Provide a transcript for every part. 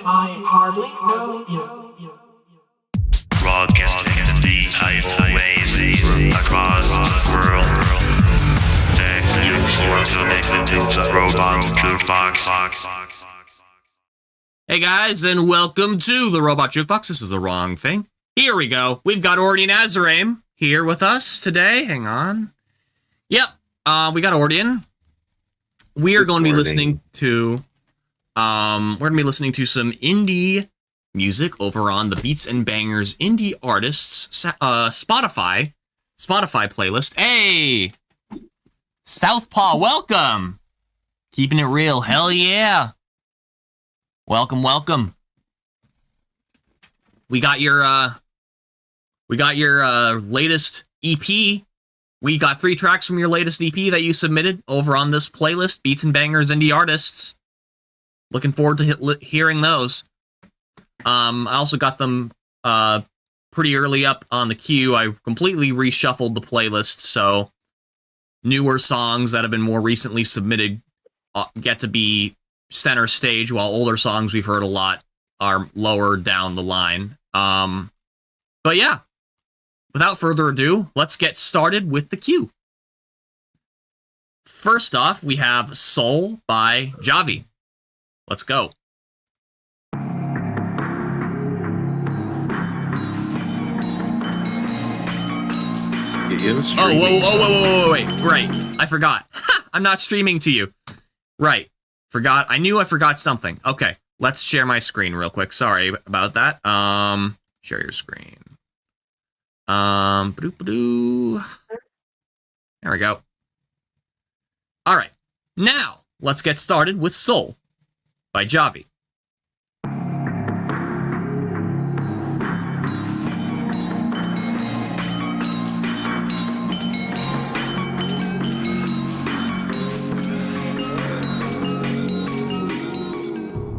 I hardly know you. Broadcasting the tidal waves across the world. Thank you for connecting to the Robot Jukebox. Hey guys, and welcome to the Robot Jukebox. This is the wrong thing. Here we go. We've got Ordian Azaraim here with us today. Hang on. Yep, we got Ordian. We are going to be listening to some indie music over on the Beats and Bangers Indie Artists Spotify playlist. Hey, Southpaw, welcome. Keeping it real, hell yeah. Welcome. We got your latest EP. We got 3 tracks from your latest EP that you submitted over on this playlist, Beats and Bangers Indie Artists. Looking forward to hearing those. I also got them pretty early up on the queue. I completely reshuffled the playlist, so newer songs that have been more recently submitted get to be center stage, while older songs we've heard a lot are lower down the line. But yeah, without further ado, let's get started with the queue. First off, we have Soul by Javi. Let's go. Whoa, wait. Right. I forgot. I'm not streaming to you. Right. I knew I forgot something. Okay. Let's share my screen real quick. Sorry about that. Share your screen. There we go. All right. Now, let's get started with Soul by Javi.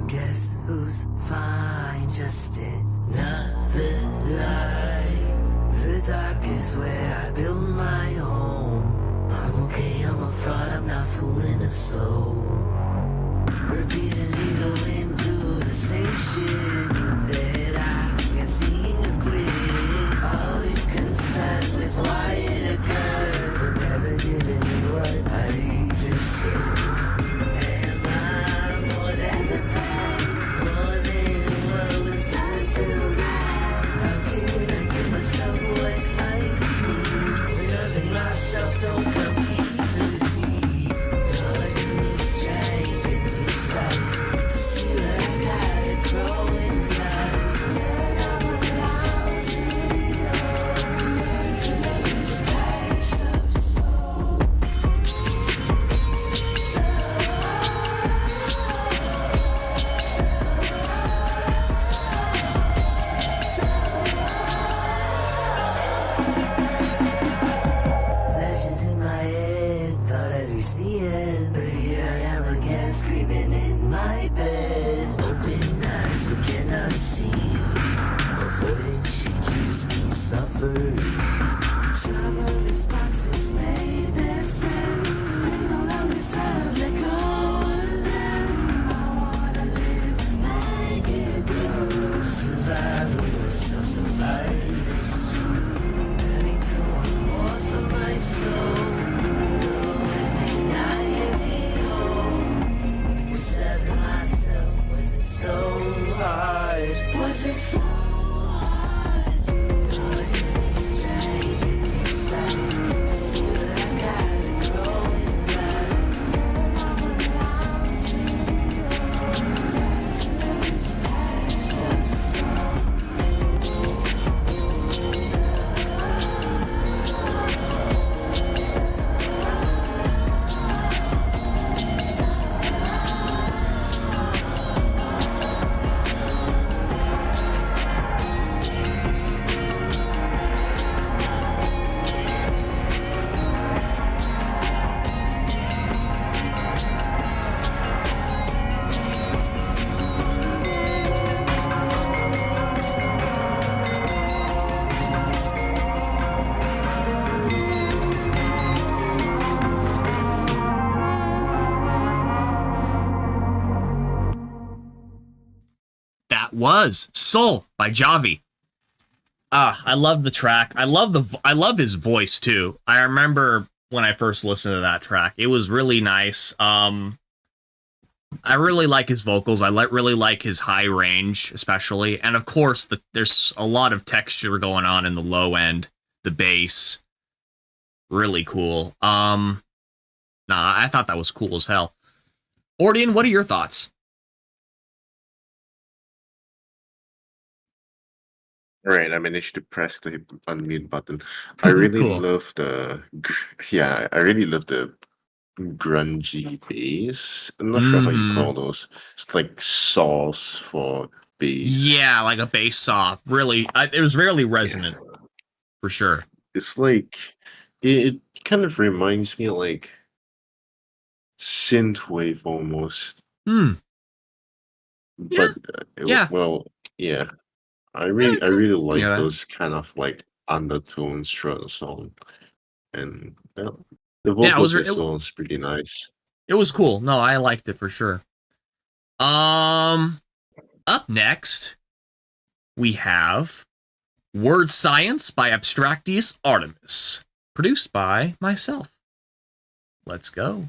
Guess who's fine? Just another lie. The dark is where I build my home. I'm okay, I'm a fraud, I'm not fooling a soul. Repeatedly going through the same shit that I can't seem to quit. Always concerned with why it occurred, but never giving me what I deserve. Am I more than the pain? More than what was done to me? How can I give myself what I need? Loving myself don't come easily. Lord, give me again. But here I am again, screaming in my bed. Open eyes but cannot see. Avoiding, she keeps me suffering. Trauma responses made their sense. They no longer serve, let go of them. I wanna live, make it through. Survivalist, no survivors. I need to want more for my soul. Though it may not get me home. Was loving myself, was it so hard? Was it so hard? Lord, give me strength, give me sight to see what I gotta grow in life. That I'm allowed to be allowed to live this patched up soul. That was Soul by Javi. I love the track. I love his voice too. I remember when I first listened to that track. It was really nice. I really like his vocals. I really like his high range, especially. And of course, there's a lot of texture going on in the low end, the bass. Really cool. I thought that was cool as hell. Ordian, what are your thoughts? Right, I managed to press the unmute button. I really Cool. love I really love the grungy bass. I'm not sure how you call those. It's like sauce for bass. Yeah, like a bass saw. Really, it was really resonant, for sure. It's like it kind of reminds me of like synthwave almost. Hmm. But Yeah. well, yeah. I really like Yeah. those kind of like undertones throughout the song, and the Yeah, vocals as well is pretty nice. It was cool. No, I liked it for sure. Up next, we have Word Science by Abstractius Artemis, produced by myself. Let's go.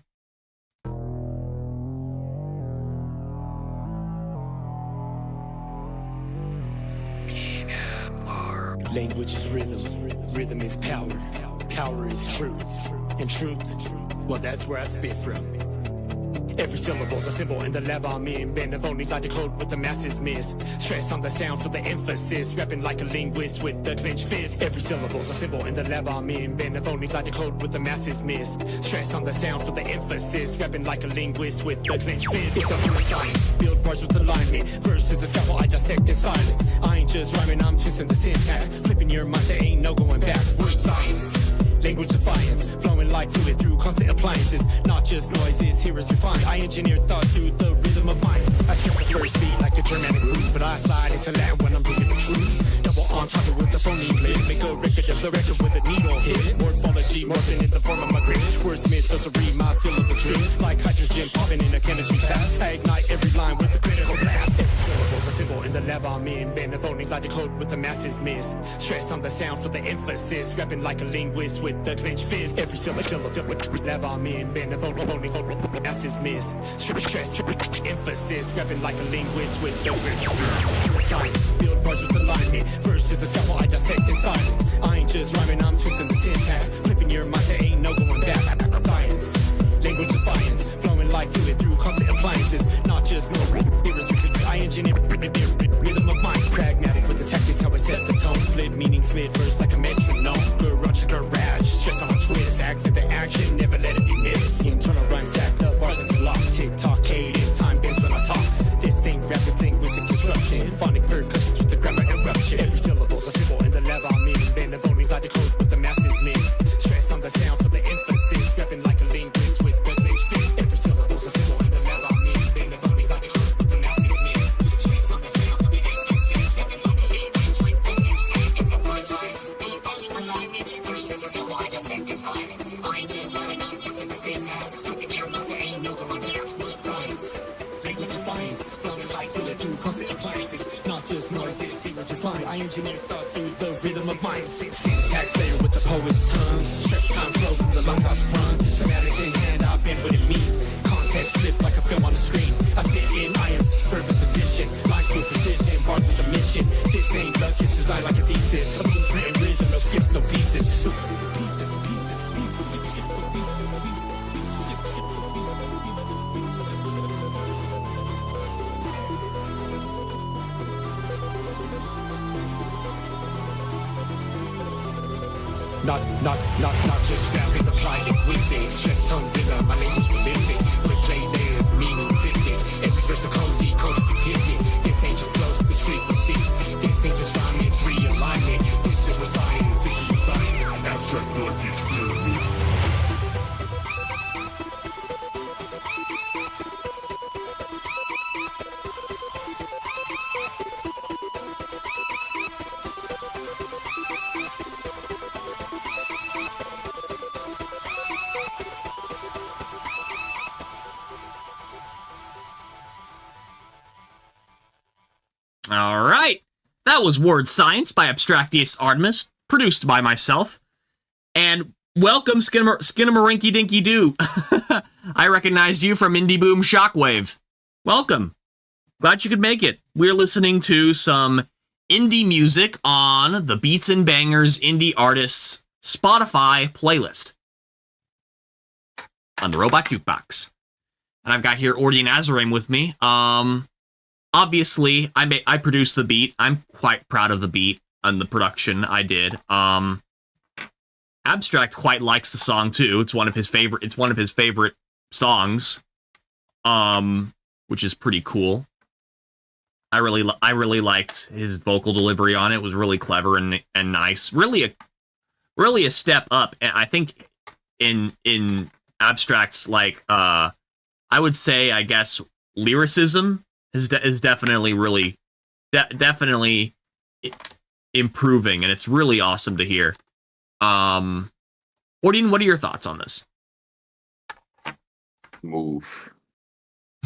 Language is rhythm, rhythm is power, power is truth, and truth, well that's where I spit from. Every syllable's a symbol in the lab I'm in. Bend of phonies I decode what the masses miss. Stress on the sound for the emphasis. Rapping like a linguist with the clenched fist. Every syllable's a symbol in the lab I'm in. Bend of phonies I decode what the masses miss. Stress on the sound for the emphasis. Rapping like a linguist with the clenched fist. It's a human science. Build bars with alignment. Verses a scalpel I dissect in silence. I ain't just rhyming, I'm twisting the syntax. Flipping your mind, there ain't no going back. Word science. Language defiance, flowing like fluid through constant appliances, not just noises, here is refined. I engineer thoughts through the rhythm of mine. I stress the first beat like a Germanic root, but I slide into Latin when I'm bringing the truth. Double entendre with the phonemes lit, make a record of the record with a needle hit. Morphology morphing in the form of my grit. Wordsmith so to read my syllable drip, like hydrogen popping in a chemistry class. I ignite every line with a critical blast. Every syllable's a symbol in the lab I'm in. Bend the phonies I decode what the masses miss. Stress on the sound for the emphasis, rapping like a linguist with the clenched fist. Every syllable lab I'm in. Bend the phonies masses miss. Stress emphasis, rapping like a linguist with the clenched fist. Science, build bars with alignment. Verses a scalpel I dissect in silence. I ain't just rhyming, I'm twisting the syntax. Flipping your mind, there ain't no going back. Science. Language defiance, flowing like fluid through constant appliances, not just no irresistibly. I engineer rhythm of mind, pragmatic with the tactics, how I set the tone. Flip meanings mid verse like a metronome. Garage, garage, stress on a twist, accent the action, never let it be missed. Internal rhyme stacked up, bars into lock, tick tock, cadent, time bends when I talk. This ain't rapid linguistic disruption, phonic percussions with the grammar eruption. Every syllable's a symbol in the lab I'm in. Bend the phonies I decode what the masses miss. Stress on the sound for the emphasis, rapping like a linguist with the clenched fist. appliances, not just noises. He was refined. I engineered thought through the rhythm of mine. Syntax layer with the poet's tongue. Stress time flows in the lungs I sprung. Somatics in hand, I've been what it means. Context slip like a film on the screen. I spit in irons, verbs of position. Lines with precision, bars with a mission. This ain't luck, it's designed like a thesis. A blueprint and rhythm, no skips, no pieces. Not just families applied linguistics. Stress tongue rhythm, my language ballistic. Wordplay layered, meaning cryptic. Every verse a code decoded for gifted. This ain't just flow, it's frequency. This ain't just rhyming, it's realignment. This is what science, this is what science. Abstract noise experiment. All right. That was Word Science by Abstractius Artemis, produced by myself. And welcome, Skinnamarink Dinky Doo. I recognized you from Indie Boom Shockwave. Welcome. Glad you could make it. We're listening to some indie music on the Beats and Bangers Indie Artists Spotify playlist on the Robot Jukebox. And I've got here Ordy and Azaraim with me. Obviously, I produced the beat. I'm quite proud of the beat and the production I did. Abstract quite likes the song too. It's one of his favorite songs, which is pretty cool. I really liked his vocal delivery on it. It was really clever and nice. Really a step up. And I think in Abstract's I would say, I guess, lyricism is definitely definitely improving, and it's really awesome to hear. Ordine, what are your thoughts on this? Move.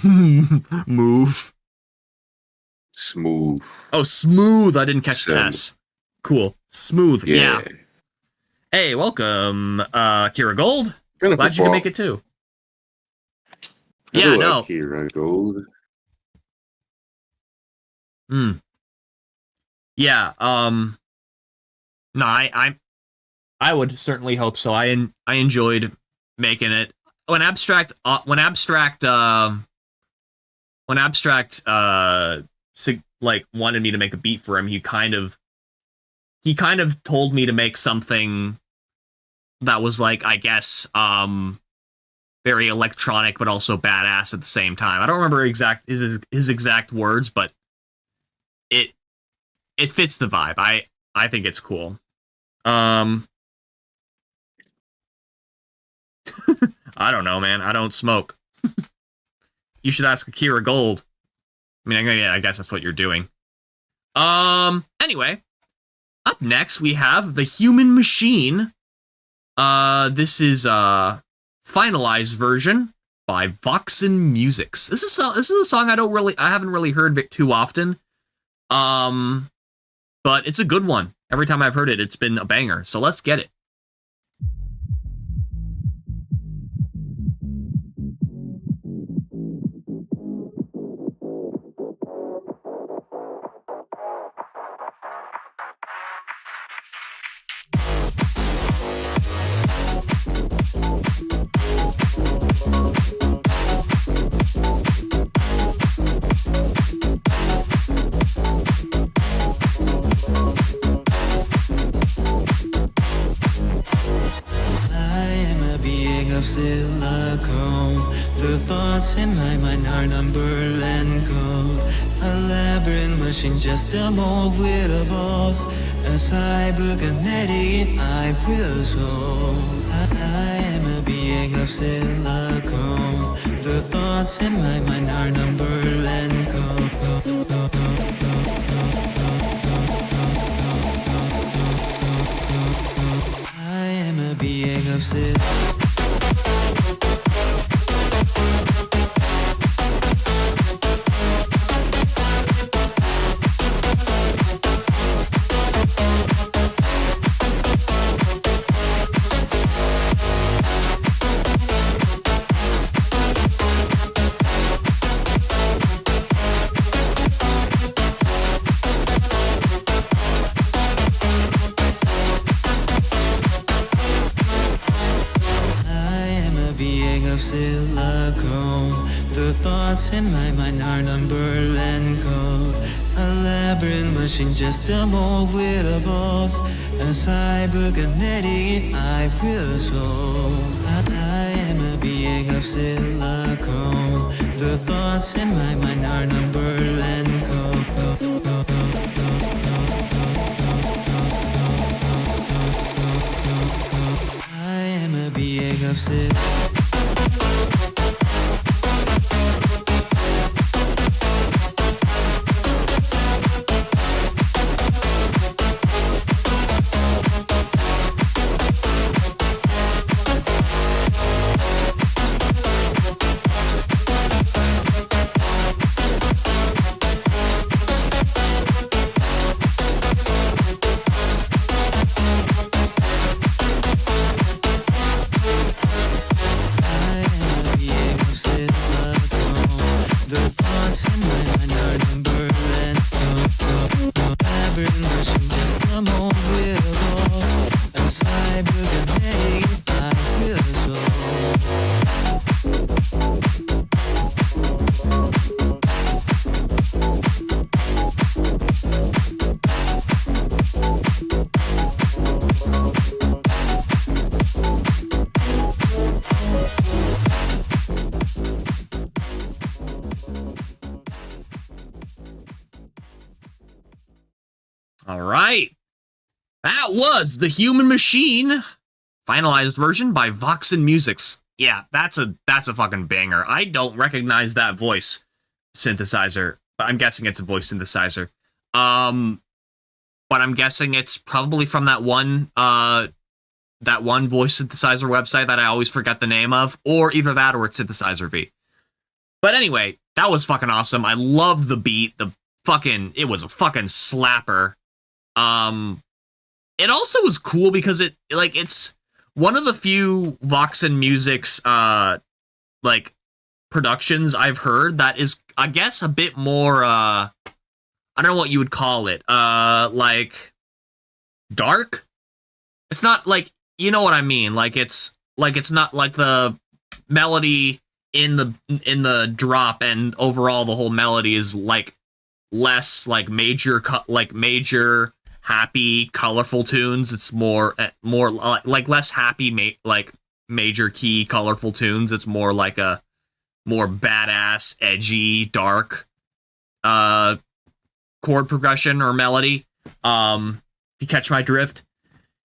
Move. Smooth. Oh, smooth. I didn't catch the S. Cool. Smooth. Yeah. Hey, welcome, Kira Gold. Glad you can make it too. Yeah, no. Kira Gold. Yeah, no, I would certainly hope so. I enjoyed making it. When Abstract wanted me to make a beat for him, he kind of told me to make something that was I guess very electronic but also badass at the same time. I don't remember his exact words, but it fits the vibe. I think it's cool. I don't know, man. I don't smoke. You should ask Akira Gold. I mean, I guess that's what you're doing. Anyway, up next we have The Human Machine. This is a finalized version by Voxen Musics. This is a song I haven't really heard too often. But it's a good one. Every time I've heard it, it's been a banger. So let's get it. Silicone. The thoughts in my mind are number and code. A labyrinth machine, just a mold with a boss. A cyberkinetic, I will soul. I am a being of silicone. The thoughts in my mind are number and code. I am a being of silicone. silicone. The thoughts in my mind are number and code. A labyrinth machine, just a mold with a boss. A cyberkinetic, I will soul. I am a being of silicone. The thoughts in my mind are number and code. I am a being of silicone. All right. That was The Human Machine, finalized version by Voxen Musics. Yeah, that's a fucking banger. I don't recognize that voice synthesizer, but I'm guessing it's a voice synthesizer. But I'm guessing it's probably from that one voice synthesizer website that I always forget the name of, or either that or it's Synthesizer V. But anyway, that was fucking awesome. I loved the beat. It was a fucking slapper. It also was cool because it's one of the few Voxen Music's productions I've heard that is, I guess, a bit more I don't know what you would call it. Like dark? It's not like, you know what I mean? It's not like the melody in the drop and overall the whole melody is like less like major happy colorful tunes. It's more like less happy major key colorful tunes. It's more like a more badass edgy dark chord progression or melody. If you catch my drift,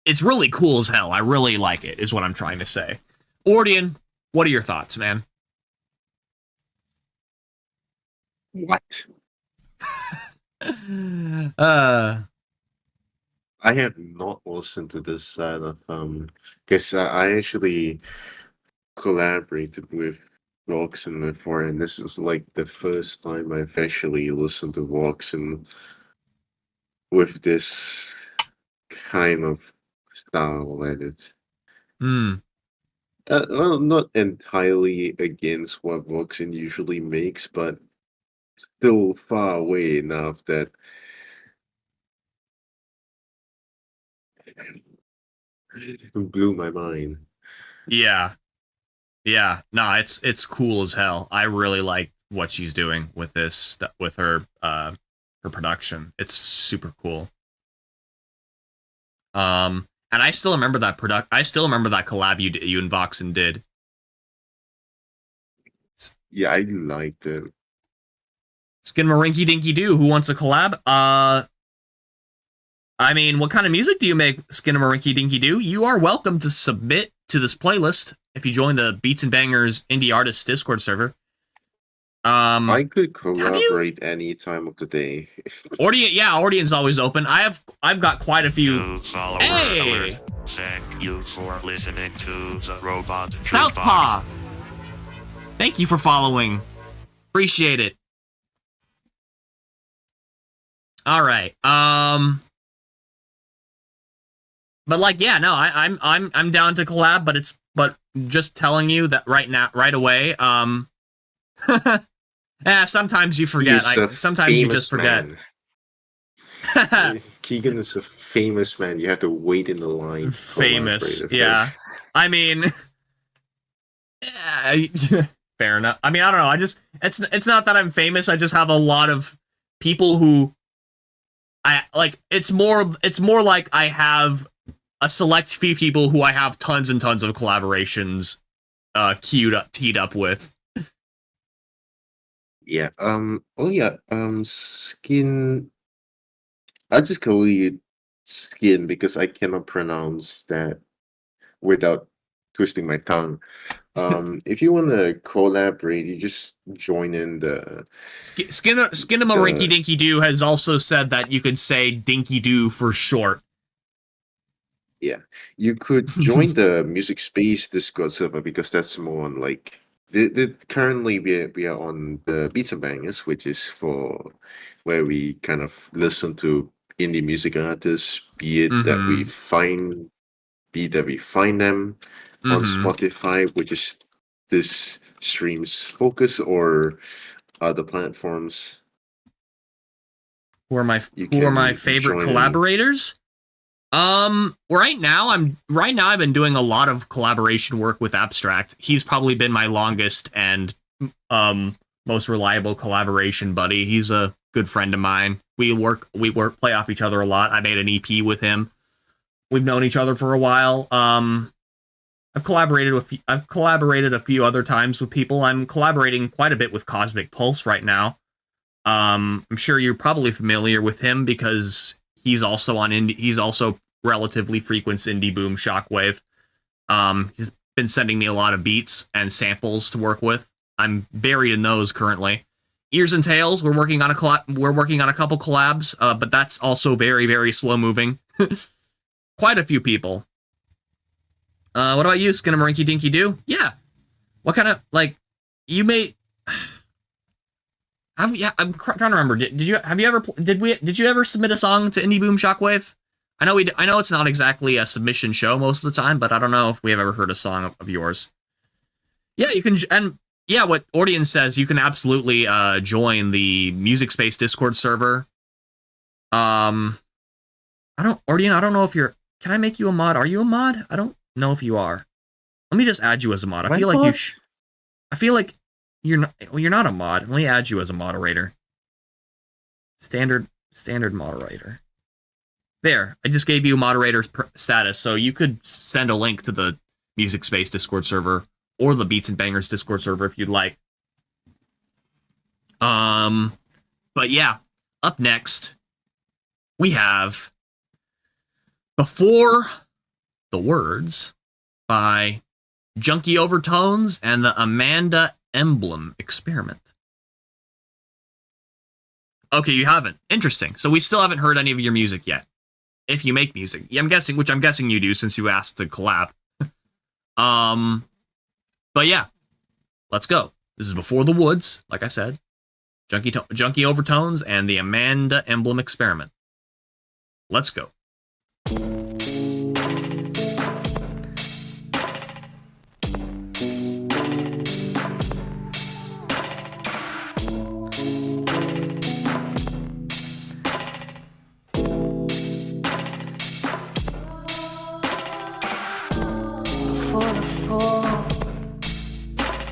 it's really cool as hell. I really like it is what I'm trying to say. Ordian, what are your thoughts, man? What? I have not listened to this side of because I actually collaborated with Voxen before, and this is like the first time I've actually listened to Voxen with this kind of style at it. Well, not entirely against what Voxen usually makes, but still far away enough that it blew my mind. Yeah. No, it's cool as hell. I really like what she's doing with this, with her production. It's super cool. And I still remember that collab you and Voxen did. Yeah, I liked it. Skinamarinky Dinky Doo, who wants a collab? I mean, what kind of music do you make, Skinamarinky Dinky Doo? You are welcome to submit to this playlist if you join the Beats and Bangers Indie Artists Discord server. I could collaborate any time of the day. Ordian's always open. I've got quite a few. New follower Hey! alert. Thank you for listening to the Robot Southpaw! Jukebox. Thank you for following. Appreciate it. All right. But like, yeah, no, I'm down to collab, but just telling you that right away. Yeah, sometimes you forget. Sometimes you just forget. Keegan is a famous man. You have to wait in the line. to Famous, collaborate with him. yeah. I mean, Fair enough. I mean, I don't know. I just it's not that I'm famous. I just have a lot of people who I like. It's more like I have a select few people who I have tons and tons of collaborations teed up with. Yeah. Oh yeah. Skin. I just call you Skin because I cannot pronounce that without twisting my tongue. If you want to collaborate, you just join in the Skinema Rinky Dinky Doo has also said that you could say Dinky Doo for short. Yeah, you could join the Music Space Discord server because that's more on like currently we are on the Beats and Bangers, which is for where we kind of listen to indie music artists, be it that we find them on Spotify, which is this stream's focus, or other platforms. Who are my favorite join. collaborators? Right now I've been doing a lot of collaboration work with Abstract. He's probably been my longest and most reliable collaboration buddy. He's a good friend of mine. We play off each other a lot. I made an EP with him. We've known each other for a while. I've collaborated a few other times with people. I'm collaborating quite a bit with Cosmic Pulse right now. I'm sure you're probably familiar with him because he's also on indie. He's also relatively frequents Indie Boom Shockwave. He's been sending me a lot of beats and samples to work with. I'm buried in those currently. Ears and Tails, we're working on a couple collabs, but that's also very, very slow moving. Quite a few people. What about you, Skinamarinky Dinky Doo? Yeah. What kind of, like, you made... I'm trying to remember. Did you ever submit a song to Indie Boom Shockwave? I know it's not exactly a submission show most of the time, but I don't know if we have ever heard a song of yours. Yeah, you can, and yeah, what Ordian says, you can absolutely join the Music Space Discord server. Ordian, I don't know if you're. Can I make you a mod? Are you a mod? I don't know if you are. Let me just add you as a mod. I feel like you. I feel like you're not. Well, you're not a mod. Let me add you as a moderator. Standard moderator. There, I just gave you moderator status, so you could send a link to the Music Space Discord server or the Beats and Bangers Discord server if you'd like. But yeah, up next, we have Before the Words by Junkie Overtones and the Amanda Emblem Experiment. Okay, you haven't. Interesting. So we still haven't heard any of your music yet. If you make music. I'm guessing you do since you asked to collab. But yeah. Let's go. This is Before the Woods, like I said. Junkie Overtones and the Amanda Emblem Experiment. Let's go. Before the fall,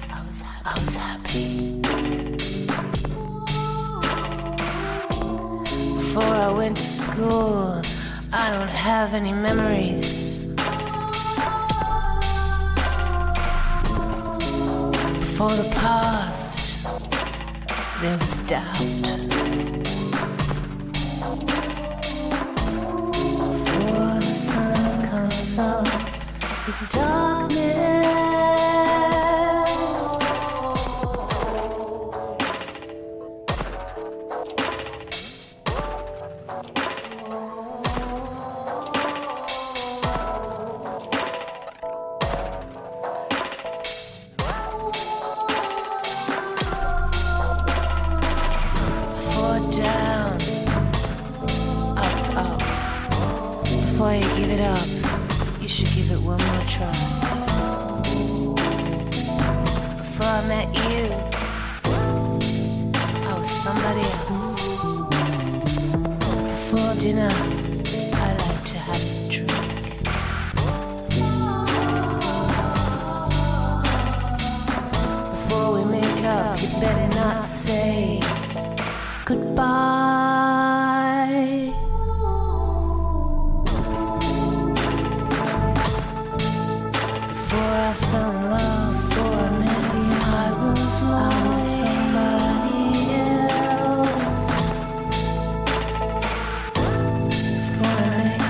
I was happy. Before I went to school, I don't have any memories. Before the past, there was doubt. Before the sun comes up, it's darkness. Before down, I was up. Before you give it up, you should give it one more try. Before I met you, I was somebody else. Before dinner, I like to have a drink. Before we better not say goodbye. Before I fell in love, before I met you, I was lost. Somebody else. Before I met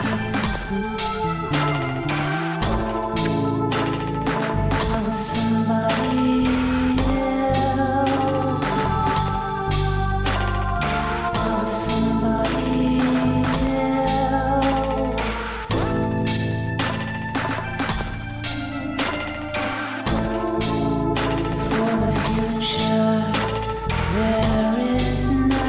you, I was somebody else. I was somebody else. For the future, there is now.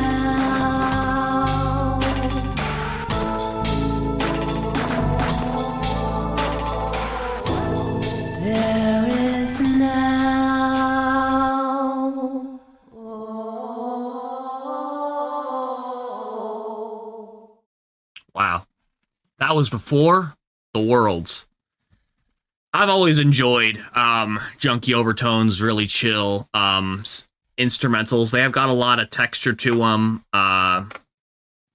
There is now. Wow. That was before the Worlds. I've always enjoyed Junkie Overtones, really chill instrumentals. They have got a lot of texture to them, but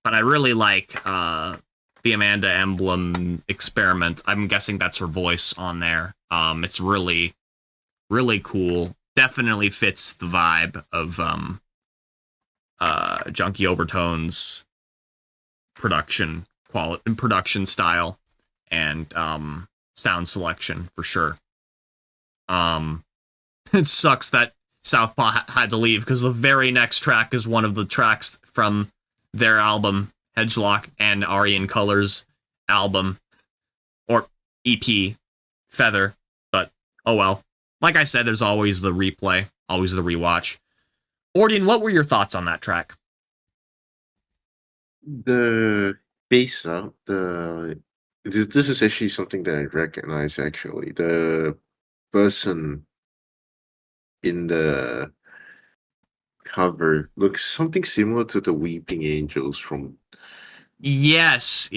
I really like the Amanda Emblem Experiment. I'm guessing that's her voice on there. It's really, really cool. Definitely fits the vibe of Junkie Overtones production quality, production style, and sound selection for sure. It sucks that Southpaw had to leave because the very next track is one of the tracks from their album Hedgelock and Ari in Colors album or EP Feather. But oh well. Like I said, there's always the replay, always the rewatch. Ordian, what were your thoughts on that track? The bass up, this is actually something that I recognize actually. The person in the cover looks something similar to the Weeping Angels from Yes.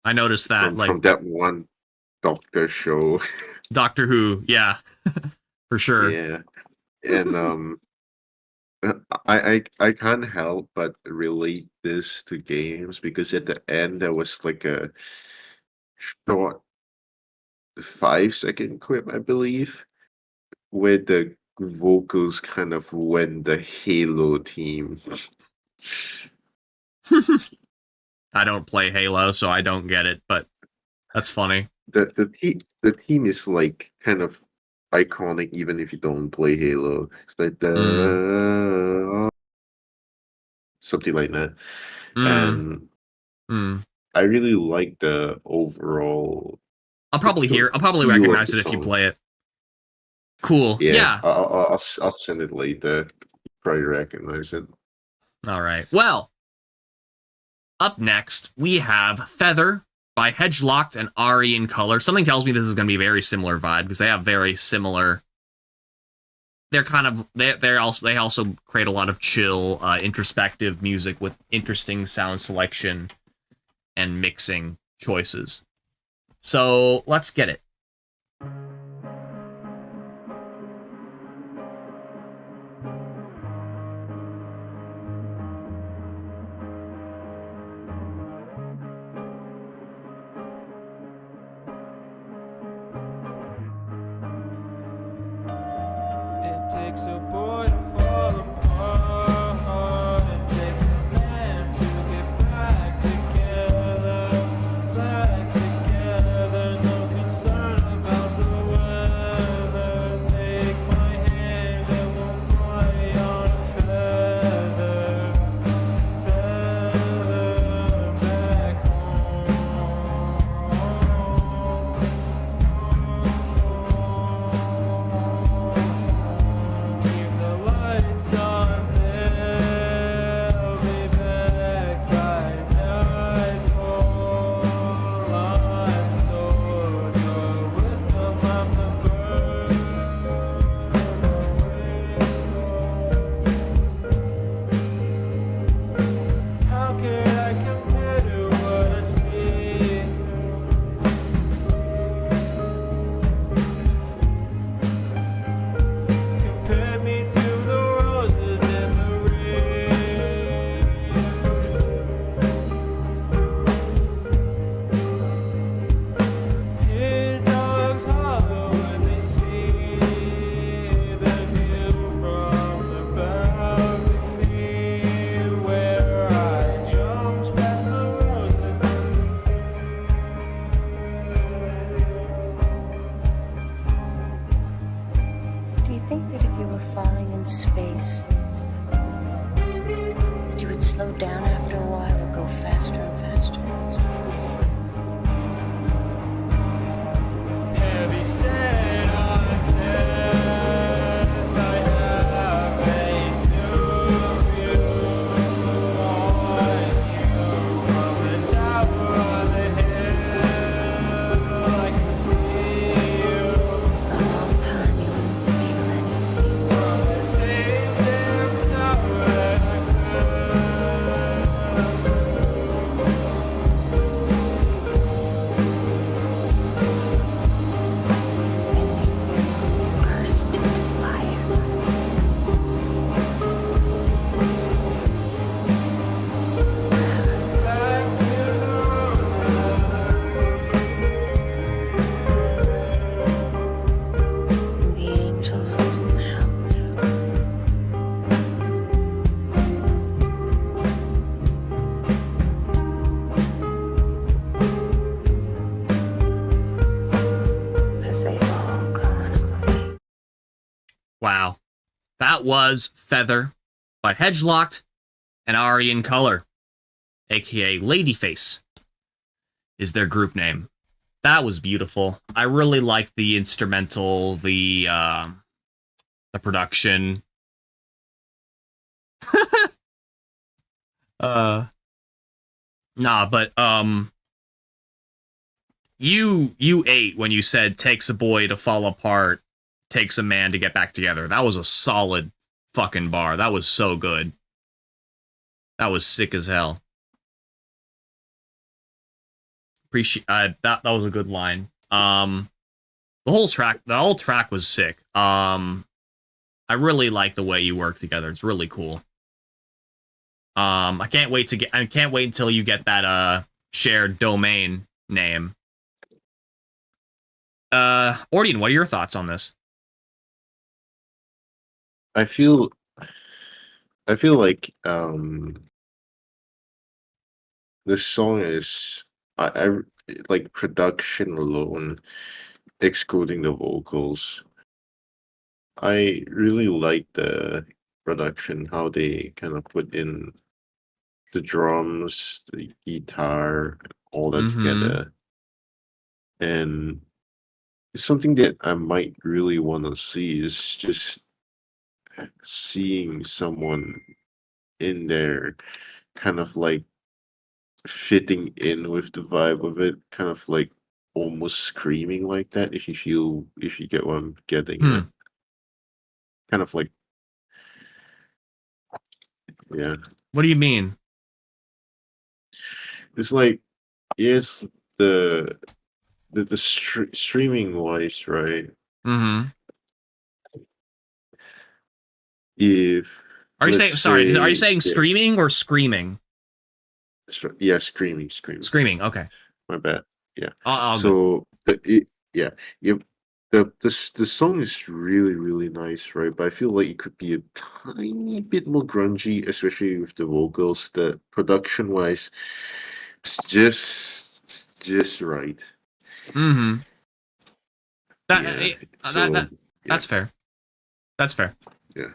I noticed that. from that one Doctor show. Doctor Who, yeah. For sure. Yeah. And I can't help but relate this to games because at the end there was like a short 5-second clip, I believe, where the vocals kind of went the Halo team. I don't play Halo, so I don't get it, but that's funny. The theme is like kind of iconic even if you don't play Halo. It's like the something like that. And I really like the overall. I'll probably feel recognize of it the if you song. play it. Cool. Yeah. I'll send it later. You probably recognize it. All right. Well, up next we have Feather by Hedgelocked and Ari in Color. Something tells me this is going to be a very similar vibe because they have very similar. They're kind of they also create a lot of chill, introspective music with interesting sound selection and mixing choices. So let's get it. It takes a boy to fall apart. It takes a man to get back together. No concern about the weather. Take my hand and we'll fly on a feather. Feather back home. Leave the light down after a while or go faster and faster? Heavy set on death, I have a new view on you. From the tower on the hill, I can see you. A long time you wouldn't feel anything. From the same damn tower that I Burst into fire. back to the And the angels wouldn't help you. Cause they all gone away. Wow. That was Feather by Hedgelocked and Ari in Color, aka Ladyface, is their group name. That was beautiful. I really liked the instrumental, the production. Nah, but you ate when you said takes a boy to fall apart, takes a man to get back together. That was a solid fucking bar. That was so good. That was sick as hell. Appreciate that was a good line. The whole track was sick. I really like the way you work together. It's really cool. I can't wait until you get that shared domain name. Ordian, what are your thoughts on this? I feel like this song is I like production alone, excluding the vocals. I really like the production, how they kind of put in the drums, the guitar, all that together. And it's something that I might really want to see is just seeing someone in there kind of like fitting in with the vibe of it, kind of like almost screaming like that, if you get what I'm getting at. Kind of like, yeah. What do you mean? It's like, yes, the streaming wise, right? Mm-hmm. If Are you saying sorry? Are you saying yeah, streaming or screaming? yeah, screaming. Screaming. Okay. My bad. Yeah. I'll go. So yeah, the song is really really nice, right? But I feel like it could be a tiny bit more grungy, especially with the vocals. The production wise, it's just right. Mm-hmm. Yeah. So yeah, That's fair. That's fair. yeah.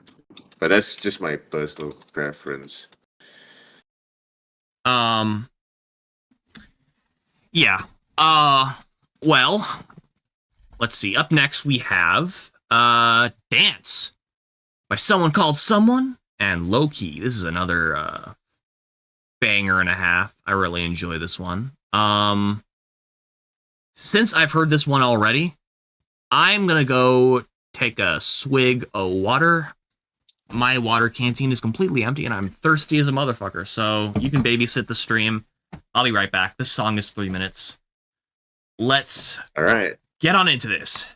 But that's just my personal preference. Yeah. Well, let's see. Up next we have Dance by Someone Called Someone and Low Key. This is another banger and a half. I really enjoy this one. Since I've heard this one already, I'm gonna go take a swig of water. My water canteen is completely empty and I'm thirsty as a motherfucker, so you can babysit the stream. I'll be right back. This song is 3 minutes. Let's All right. get on into this.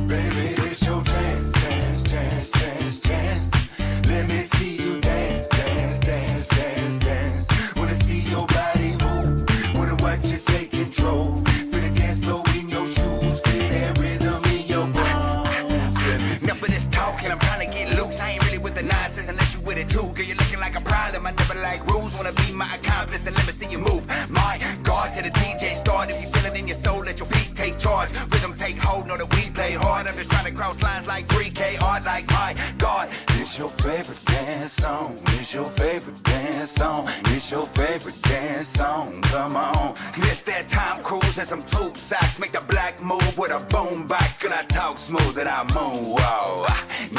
Baby, it's your chance. Let me see you dance. Wanna see your body move. Wanna watch you take control. Feel the dance flow in your shoes. Feel that rhythm in your blood. wanna be my accomplice, and let me see you move. My God, to the DJ start. If you feel it in your soul, let your feet take charge. Rhythm take hold, know that we play hard. I'm just trying to cross lines like 3K art, like my God. It's your favorite dance song. It's your favorite dance song. It's your favorite dance song. Come on. Miss that Tom Cruise and some tube socks. Make the black move with a boom box. Girl, I talk smooth and I moonwalk.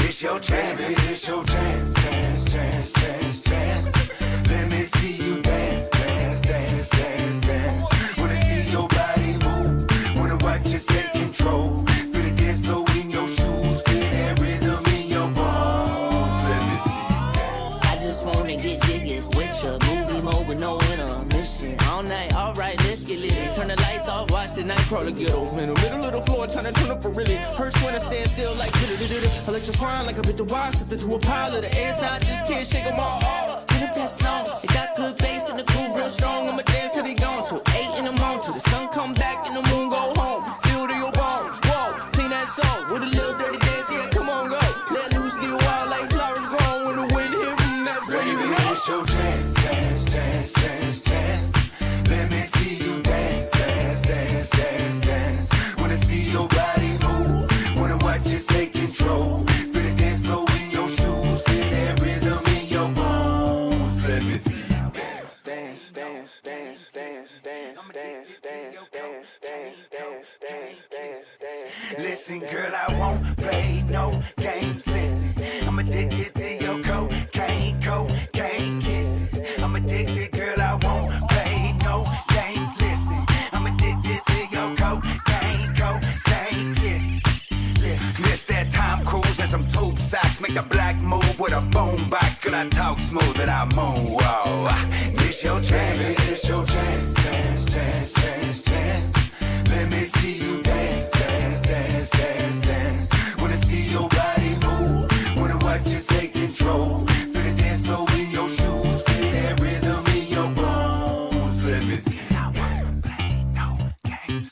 It's your jam, baby. It's your jam. Dance, dance, dance, dance. Let me see you dance, dance, dance, dance, dance. Wanna see your body move. Wanna watch you take control. Feel the dance flow in your shoes. Feel that rhythm in your bones. Let me see you dance. I just wanna get jiggy with ya. Movie mode with no intermission. All night, alright, let's get lit. Turn the lights off, watch the night crawler get over. In the middle of the floor, trying to turn up for really. Hirsch when I stand still like electrifying like a bit of wine. Step into a pile of the air's not just kids, shake them all off. Turn up that song, it got good bass and the groove real strong. I'ma dance till they gone, till 8 in the morning. Till the sun come back and the moon go home. Feel to your bones, whoa, clean that soul. With a little dirty dance, yeah, come on, go. Let loose, get wild like flowers grown. When the wind hit, that's where you Baby, belong. it's your dance, dance, dance, dance, dance. Let me see you dance, dance, dance, dance, dance. Wanna see your body move. Wanna watch you take control. Feel the dance flow in your shoes. Feel that rhythm in your bones. Let me see you dance, dance, dance, dance, dance, dance, dance, dance, dance, dance, dance, dance, dance, dance. Listen, girl, I won't play no games. Listen, I'm addicted to your cocaine kisses. I'm addicted, girl, I won't play no games. Listen, I'm addicted to your cocaine kisses. Miss that Tom Cruise and some tube socks. Make the black move with a boom box. Girl, I talk smooth and I moonwalk. This your jam, Baby, it's your dance, dance, dance, dance, dance. Let me see you dance, dance, dance, dance, dance. Wanna see your body move. Wanna watch you take control. Feel the dance flow in your shoes. Feel that rhythm in your bones. Let me see. I won't play no games.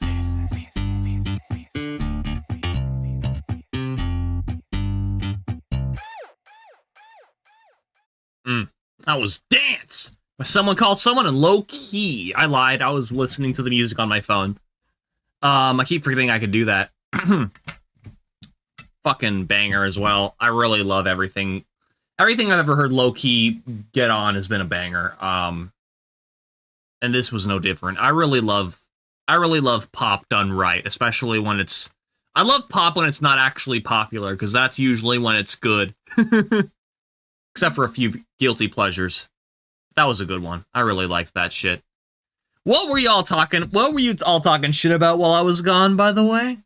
That was Dance by Someone Called Someone and Low Key. I lied. I was listening to the music on my phone. I keep forgetting I could do that. Fucking banger as well. I really love everything. Everything I've ever heard Low Key get on has been a banger. And this was no different. I really love pop done right, especially when it's. I love pop when it's not actually popular, because that's usually when it's good. Except for a few guilty pleasures. That was a good one. I really liked that shit. What were you all talking shit about while I was gone, by the way?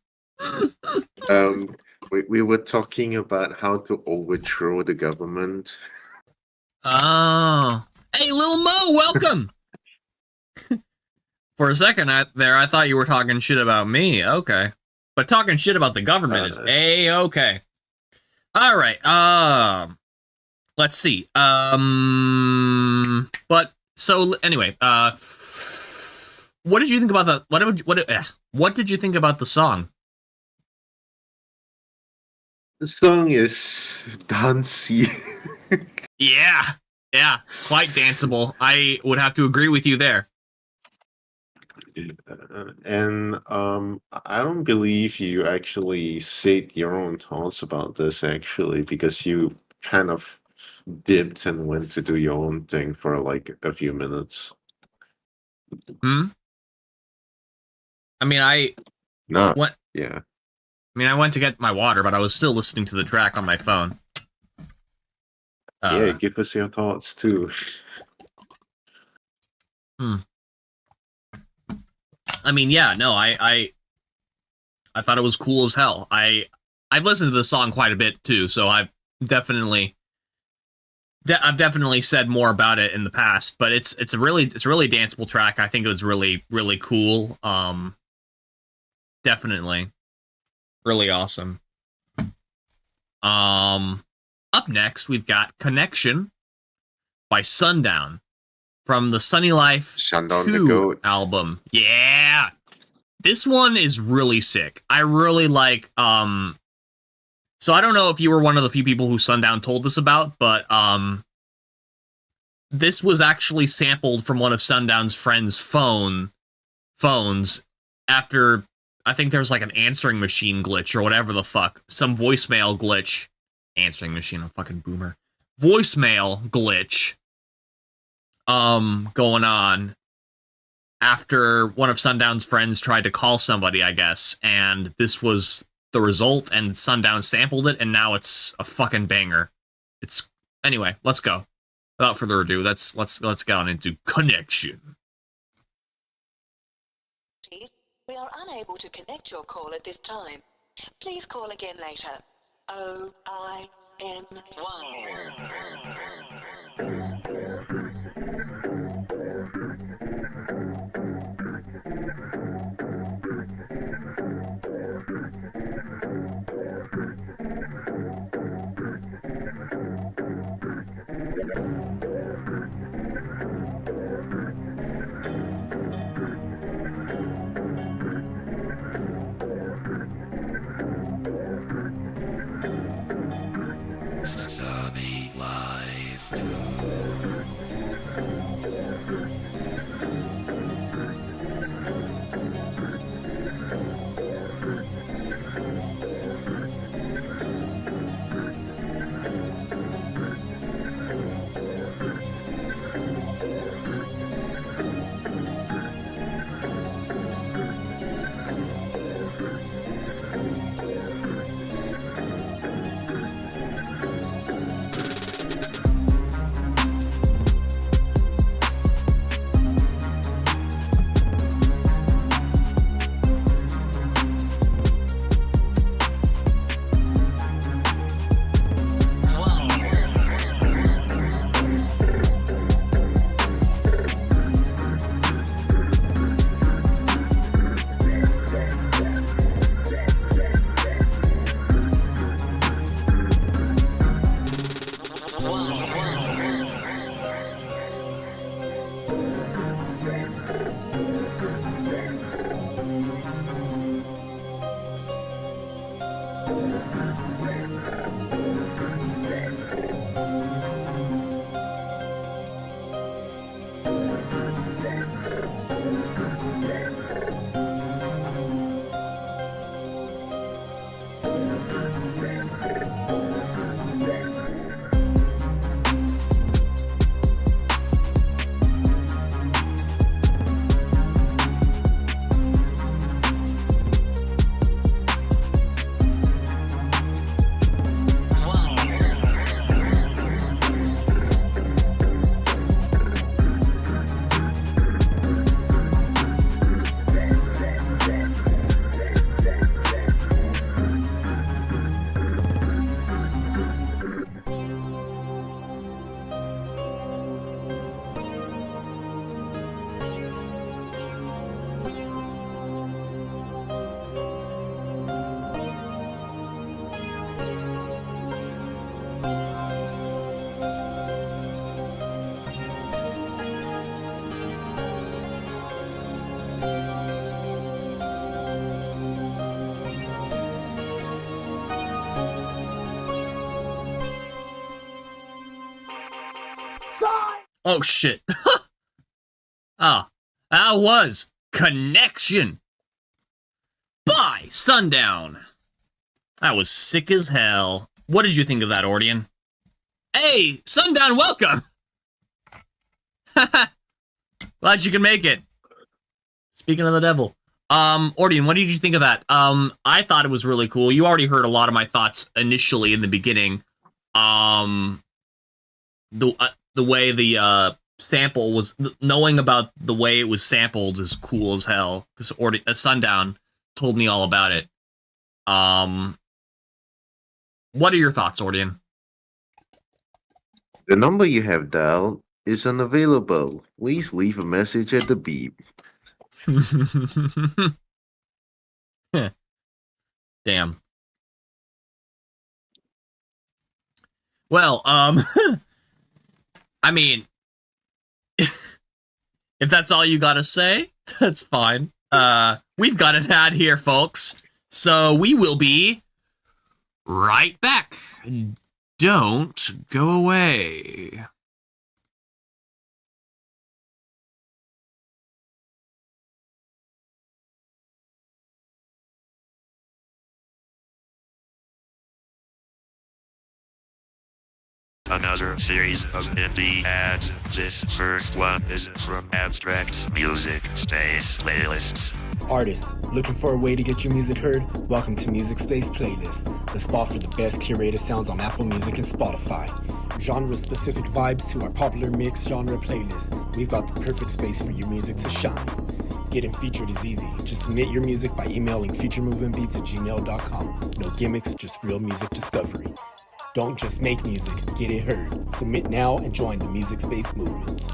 We were talking about how to overthrow the government. Oh. Hey, Lil Mo, welcome! For a second I thought you were talking shit about me. Okay. But talking shit about the government is A-okay. Alright, let's see. But, so, anyway, what did you think about the, what did you think about the song? The song is dancey. Yeah, quite danceable. I would have to agree with you there. And I don't believe you actually said your own thoughts about this, actually, because you kind of dipped and went to do your own thing for like a few minutes. I mean, I went to get my water, but I was still listening to the track on my phone. Yeah, give us your thoughts too. I mean, yeah, no, I thought it was cool as hell. I've listened to the song quite a bit too, so I've definitely said more about it in the past. But it's a really danceable track. I think it was really cool. Definitely, really awesome. Up next, we've got Connection by Sundown from the Sunny Life Sundown 2 the Goat album. Yeah. This one is really sick. I really like, so I don't know if you were one of the few people who Sundown told us about, but this was actually sampled from one of Sundown's friends' phones after, I think there was like an answering machine glitch or whatever the fuck. Some voicemail glitch. Answering machine, I'm a fucking boomer. Voicemail glitch going on after one of Sundown's friends tried to call somebody, I guess, and this was the result, and Sundown sampled it, and now it's a fucking banger. It's anyway, let's go. Without further ado, let's get on into Connection. We are unable to connect your call at this time. Please call again later. Sunny Life. Oh shit. Oh, that was Connection by Sundown. That was sick as hell. What did you think of that, Ordian? Hey, Sundown, welcome! Glad you can make it. Speaking of the devil. Ordian, what did you think of that? I thought it was really cool. You already heard a lot of my thoughts initially in the beginning. The way the sample was, knowing about the way it was sampled is cool as hell, because Sundown told me all about it. What are your thoughts, Ordian? The number you have dialed is unavailable. Please leave a message at the beep. Damn. Well, I mean, if that's all you gotta say, that's fine. We've got an ad here, folks, so we will be right back. Don't go away. another series of indie ads. This first one is from Abstract's Music Space Playlists. Artists, looking for a way to get your music heard? Welcome to Music Space Playlist, the spot for the best curated sounds on Apple Music and Spotify. Genre-specific vibes to our popular mixed genre playlist. We've got the perfect space for your music to shine. Getting featured is easy. Just submit your music by emailing featuremovementbeats@gmail.com. No gimmicks, just real music discovery. Don't just make music, get it heard. Submit now and join the Music Space movement.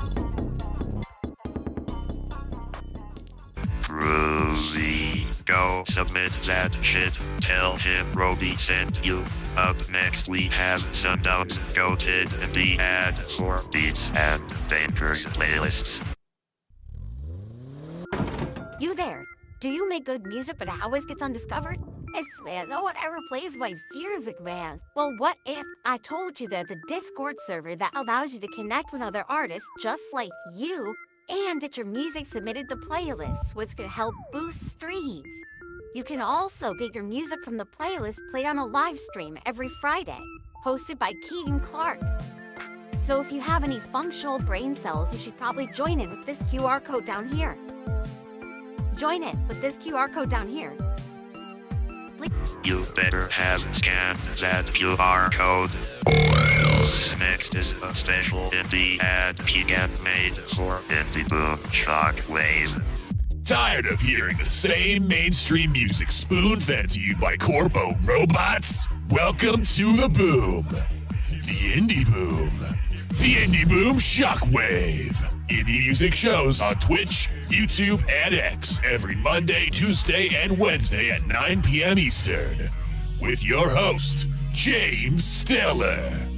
Groovy. Go submit that shit. Tell him Roby sent you. Up next we have Sundown's Goated Indie ad for Beats and Bangers playlists. You there? Do you make good music but it always gets undiscovered? I swear, no one ever plays my music, man. Well, what if I told you there's a Discord server that allows you to connect with other artists just like you and get your music submitted to playlists, which could help boost streams. You can also get your music from the playlist played on a live stream every Friday, hosted by Keegan Clark. So if you have any functional brain cells, you should probably join it with this QR code down here. Join it with this QR code down here. You better have scanned that QR code. Next is a special indie ad Keegan made for Indie Boom Shockwave. Tired of hearing the same mainstream music spoon-fed to you by corpo robots? Welcome to the boom. The Indie Boom. The Indie Boom Shockwave. Indie music shows on Twitch, YouTube, and X every Monday, Tuesday, and Wednesday at 9 p.m. Eastern. With your host, James Steller.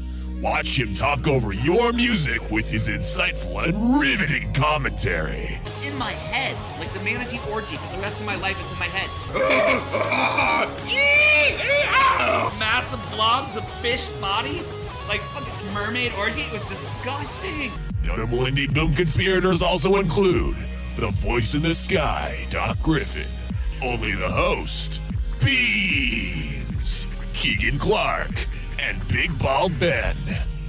Watch him talk over your music with his insightful and riveting commentary. In my head, like the manatee orgy, because the rest of my life is in my head. Massive blobs of fish bodies, like fucking mermaid orgy. It was disgusting. Notable Indie Boom conspirators also include the voice in the sky, Doc Griffin, only the host, Beans, Keegan Clark, and Big Bald Ben.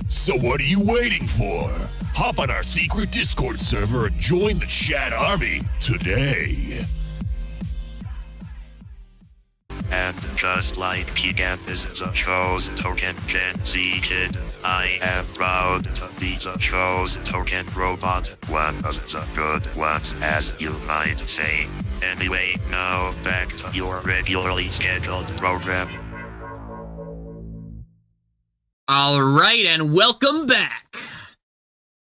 So what are you waiting for? Hop on our secret Discord server and join the chat army today. And just like Keegan is the show's token Gen Z kid, I am proud to be the show's token robot, one of the good ones as you might say. Anyway, now back to your regularly scheduled program. Alright, and welcome back.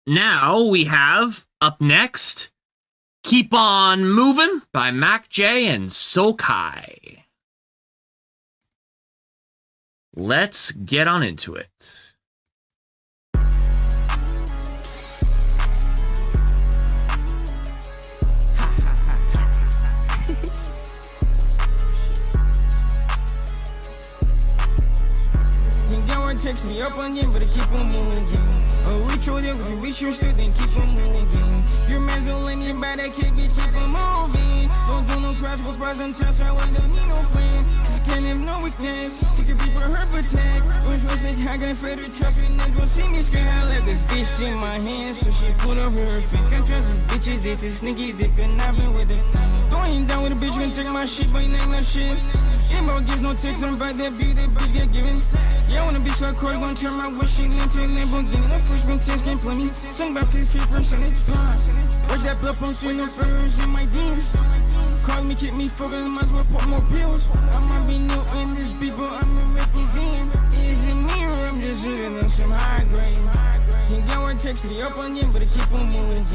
Now we have, up next, Keep On Moving by Mac J and Sokai. Let's get on into it. Text me up on you, but I keep on moving. Oh, we troll them, we reach your still, then keep on moving. Your man's don't let me buy that cake, bitch, keep on moving. Don't do no crash with price on time, so I don't need no friend. Cause can't have no weakness, take your people hurt protect. When I say I got afraid to trust me, not gon' see me scared. I let this bitch in my hand, so she put up her fin. Can't trust this bitches, they too sneaky, they could not be with it. Going down with a bitch, gonna take my shit, but you ain't no shit. Emo gives no text, I'm about that view, that bitch get given. Yeah, I wanna be so cold, gonna turn my wish shit into a Lamborghini. The first one test can't play me. Something about 50%. Where's that blood pump swing? No furrows in my DMs. Call me, keep me focused, might as well pop more pills. I'ma be new in this beat, but I'ma represent. Is it me or I'm just sitting on some high grade? You got one text me up on you, but I keep on moving.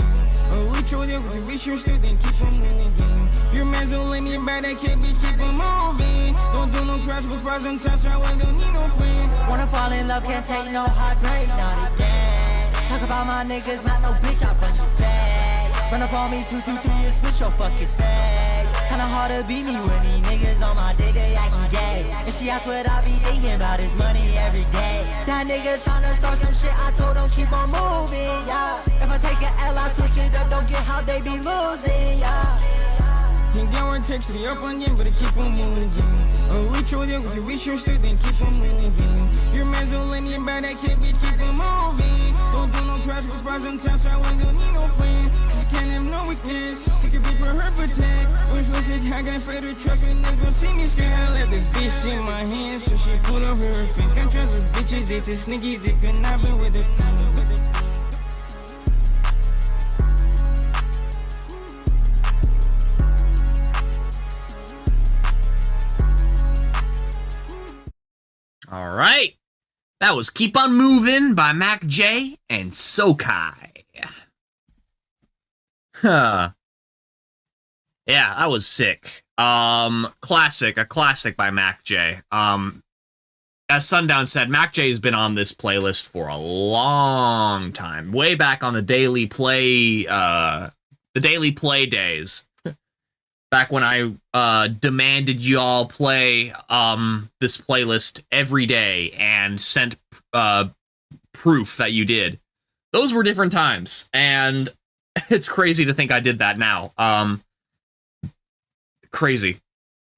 Oh, we troll them, we reach your still, then keep on moving. Your man's don't let me buy that cake, bitch, keep on moving. Don't do no crash with price on time, so I don't need no friend. Wanna fall in love, can't take no heartbreak, not again. Talk about my niggas, not no bitch, I run your fag. Run up on me 2, 2, 3 and switch your fucking fag. Kinda hard to beat me when these niggas on my dick, they acting gay. And she asked what I be thinking about his money every day. That nigga tryna start some shit, I told him keep on moving, yeah. If I take an L, I switch it up, don't get how they be losing, yeah. You hour text me up on you, but keep on moving. Oh, we throw them, we reach your state, then keep on moving. Your man's don't let me buy that kid, bitch, keep on moving. Don't do no crash with price on time, so I don't need no friend. Cause can't have no weakness. Take a beat for her protect. When no shit, I got fatal trust, and they gon' see me scared. I let this bitch in my hand, so she pull up her fin. Can't trust this bitches, they too sneaky, they could not be with the fin. All right. That was Keep On Moving by Mac J and Sokai. Huh. Yeah, that was sick. A classic by Mac J. As Sundown said, Mac J has been on this playlist for a long time. Way back on the Daily Play days. Back when I demanded y'all play this playlist every day and sent proof that you did. Those were different times, and it's crazy to think I did that now. Crazy.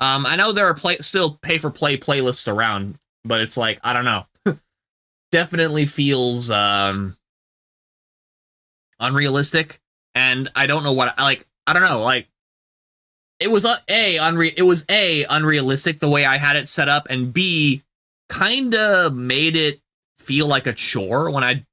I know there are still pay-for-play playlists around, but it's like, I don't know. Definitely feels unrealistic, and I don't know what, I don't know, it was unrealistic the way I had it set up, and B, kind of made it feel like a chore when I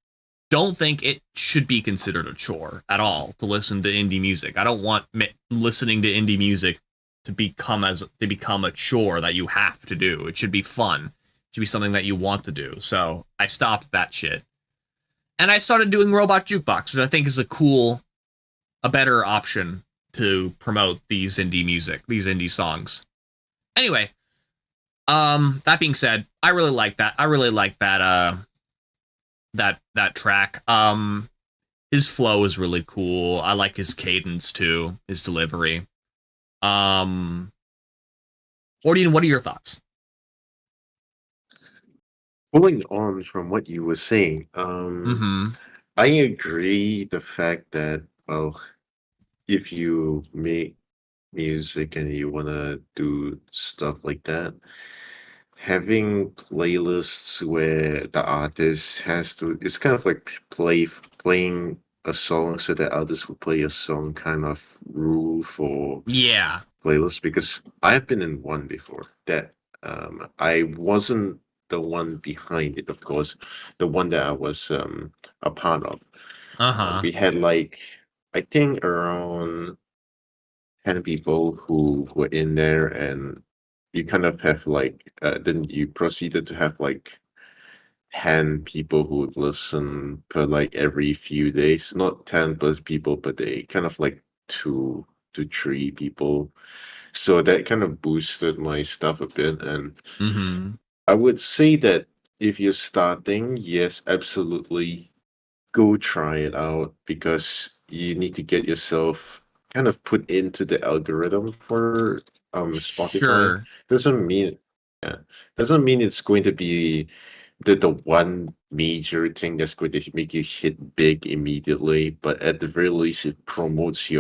don't think it should be considered a chore at all to listen to indie music. I don't want listening to indie music to become a chore that you have to do. It should be fun. It should be something that you want to do. So I stopped that shit. And I started doing Robot Jukebox, which I think is a better option to promote these indie songs. Anyway, that being said, I really like that. I really like that track. His flow is really cool. I like his cadence too, his delivery. What are your thoughts? Pulling on from what you were saying, I agree the fact that, well, if you make music and you want to do stuff like that, having playlists where the artist has to, it's kind of like playing a song so that others will play a song kind of rule for playlist, because I've been in one before that I wasn't the one behind it, of course, the one that I was a part of. We had I think around 10 people who were in there, and you kind of have then you proceeded to have 10 people who would listen per every few days, not 10 plus people per day, kind of 2 to 3 people. So that kind of boosted my stuff a bit. And I would say that if you're starting, yes, absolutely go try it out, because you need to get yourself kind of put into the algorithm for Spotify. Sure. Doesn't mean it's going to be the one major thing that's going to make you hit big immediately, but at the very least it promotes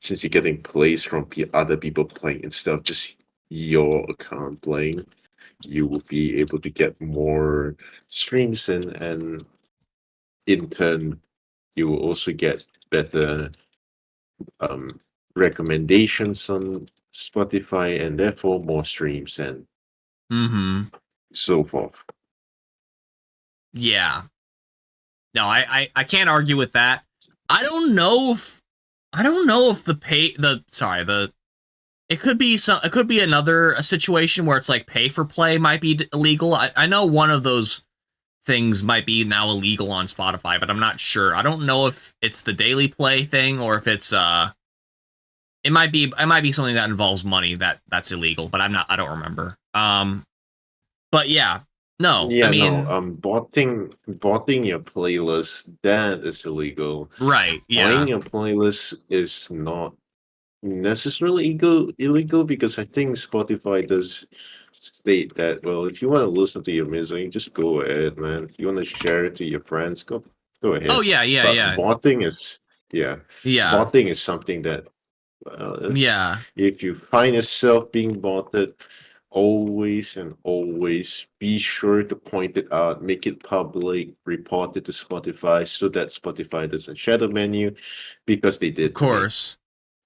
since you're getting plays from other people playing instead of just your account playing, you will be able to get more streams and in turn you will also get better recommendations on Spotify, and therefore more streams and so forth. Yeah. No, I can't argue with that. I don't know if it could be a situation where it's like pay for play might be illegal. I know one of those things might be now illegal on Spotify, but I'm not sure. I don't know if it's the daily play thing or if it's it might be something that involves money that's illegal, but I don't remember. But yeah. No, yeah, I mean, botting your playlist, that is illegal. Right, yeah. Buying your playlist is not necessarily illegal, because I think Spotify does state that, well, if you want to listen to your music, just go ahead, man. If you want to share it to your friends, go ahead. Oh, yeah. But botting is, botting is something that Yeah. If you find yourself being botted, always and always be sure to point it out, make it public, report it to Spotify so that Spotify doesn't shadow menu because they did Of to me. course.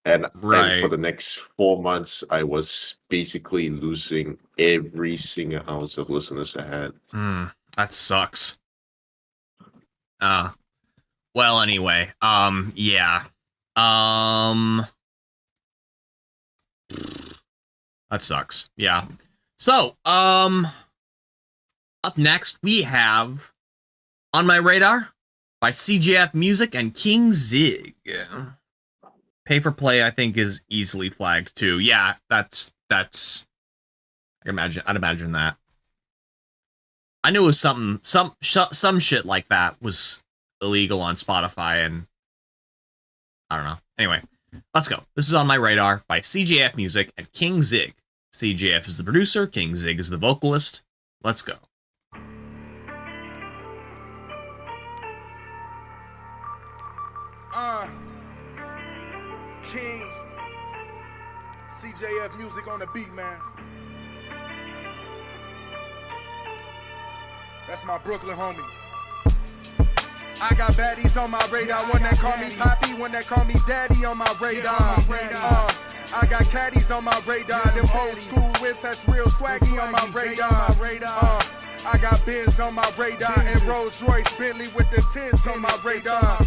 And for Right. the next 4 months, I was basically losing every single ounce of listeners I had. That sucks. Well, anyway, yeah. That sucks. Yeah. So, up next we have On My Radar by CJF Music and King Zig. Pay for play, I think, is easily flagged too. Yeah, that's I'd imagine that. I knew it was some shit like that was illegal on Spotify, and I don't know. Anyway, let's go. This is On My Radar by CJF Music and King Zig. CJF is the producer, King Zig is the vocalist. Let's go. King CJF Music on the beat, man. That's my Brooklyn homie. I got baddies on my radar, one that call me Poppy, one that call me Daddy on my radar. I got caddies on my radar, them old school whips, that's real swaggy on my radar. I got Benz on my radar and Rolls Royce Bentley with the tints on my radar.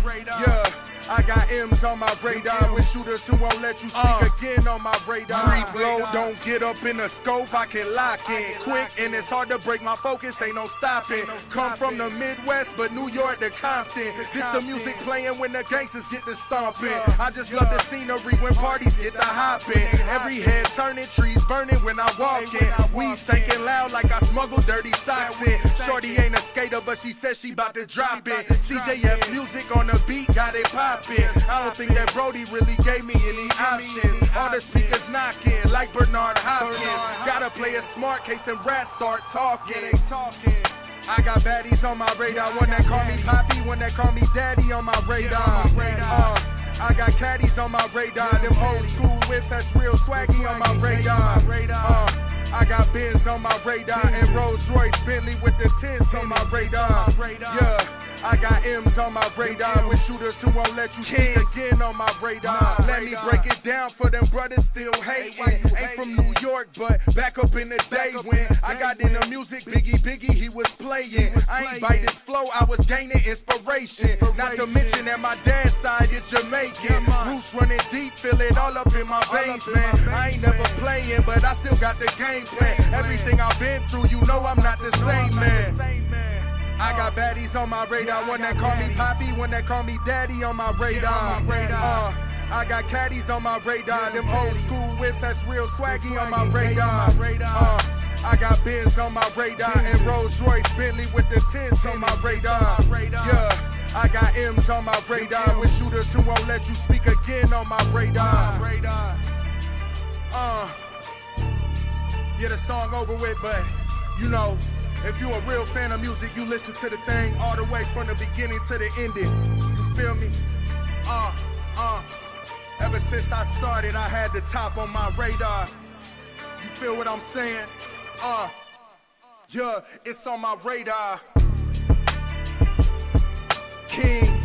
Yeah. I got M's on my radar with shooters who won't let you speak again on my radar. Free blow, don't get up in the scope, I can lock in quick, and it's hard to break my focus, ain't no stopping. Come from the Midwest, but New York to Compton. This the music playing when the gangsters get to stomping. I just love the scenery when parties get to hopping. Every head turning, trees burning when I walk in. Weed stinking loud like I smuggle dirty socks in. Shorty ain't a skater, but she says she bout to drop in. CJF Music on the beat, got it poppin'. I don't think that Brody really gave me any options. All the speakers knocking like Bernard Hopkins. Gotta play it smart case them rats start talking. I got baddies on my radar, one that call me Poppy, one that call me Daddy on my radar. I got caddies on my radar, them old school whips, that's real swaggy on my radar. I got Benz on my radar and Rolls Royce Bentley with the tints on my radar. Yeah. I got M's on my radar with shooters who won't let you speak again on my radar. Let me break it down for them brothers still hating. Ain't from New York, but back up in the day when I got in the music, Biggie, he was playing. I ain't bite his flow, I was gaining inspiration. Not to mention that my dad's side is Jamaican. Roots running deep, feel it all up in my veins, man. I ain't never playing, but I still got the game plan. Everything I've been through, you know I'm not the same man. I got baddies on my radar, one that call me Poppy, one that call me Daddy on my radar. I got caddies on my radar, them old school whips, that's real swaggy on my radar. I got Benz on my radar and Rolls Royce Bentley with the tints on my radar. Yeah. I got M's on my radar with shooters who won't let you speak again on my radar. Yeah, the song over with, but you know, if you a real fan of music, you listen to the thing all the way from the beginning to the ending. You feel me? Ever since I started, I had the top on my radar. You feel what I'm saying? Yeah, it's on my radar. King.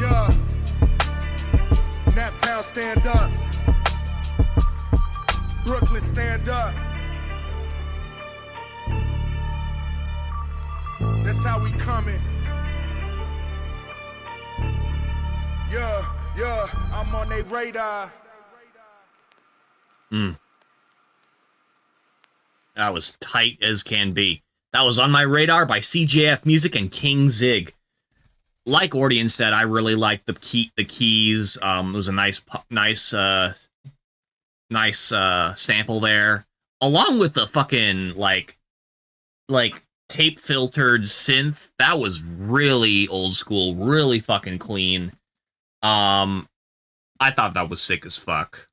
Yeah. Naptown, stand up. Brooklyn, stand up. That's how we coming. Yeah, I'm on their radar. That was tight as can be. That was On My Radar by CJF Music and King Zig. Like Ordian said, I really liked the keys. It was a nice sample there, along with the fucking like tape filtered synth. That was really old school, really fucking clean. I thought that was sick as fuck.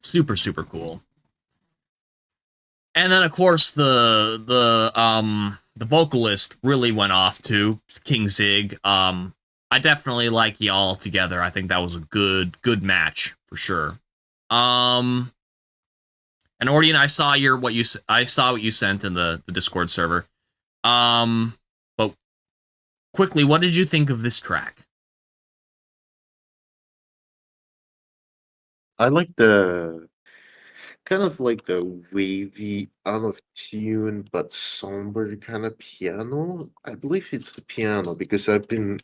Super cool. And then of course the vocalist really went off too, King Zig. I I definitely like y'all together. I think that was a good match for sure. And Ordian, I saw what you sent in the Discord server. But quickly, what did you think of this track? I like the kind of like the wavy, out of tune but somber kind of piano. I believe it's the piano because I've been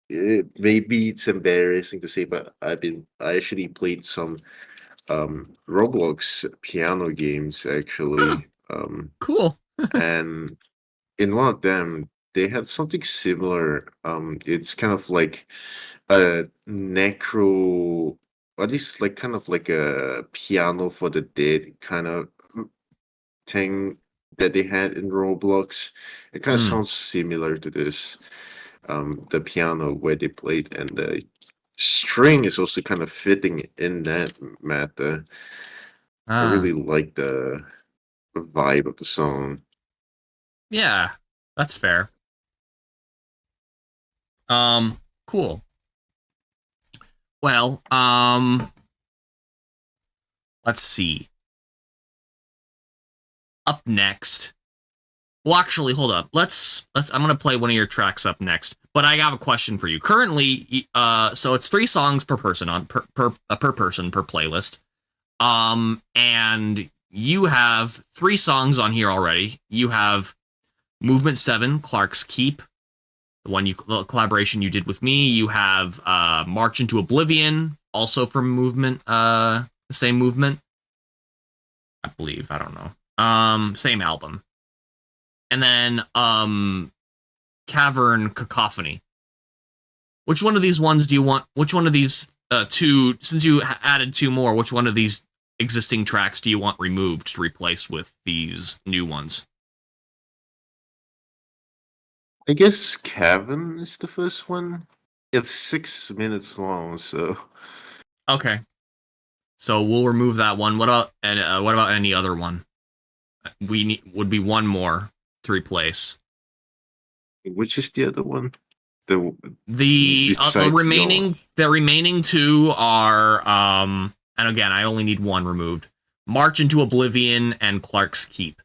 maybe it's embarrassing to say, but I actually played some Roblox piano games actually. Cool. And in one of them they had something similar. It's kind of like a necro, at least like kind of like a piano for the dead kind of thing that they had in Roblox. It kind of sounds similar to this. The piano where they played, and the string is also kind of fitting in that matter. I really like the vibe of the song. Yeah, that's fair. Cool. Well, let's see. Up next. Well, actually, hold up. Let's I'm gonna play one of your tracks up next. But I have a question for you. Currently, so it's 3 songs per person on per person per playlist. And you have 3 songs on here already. You have Movement 7, Clark's Keep, the collaboration you did with me. You have March into Oblivion, also from Movement, the same Movement, I believe. I don't know. Same album. And then Cavern Cacophony. Which one of these ones do you want? Which one of these 2, since you added 2 more, which one of these existing tracks do you want removed to replace with these new ones? I guess Cavern is the first one. It's 6 minutes long, so Okay. So we'll remove that one. What about any other one? Would be one more to replace. Which is the other one? The remaining 2 are and again, I only need 1 removed. March into Oblivion and Clark's Keep.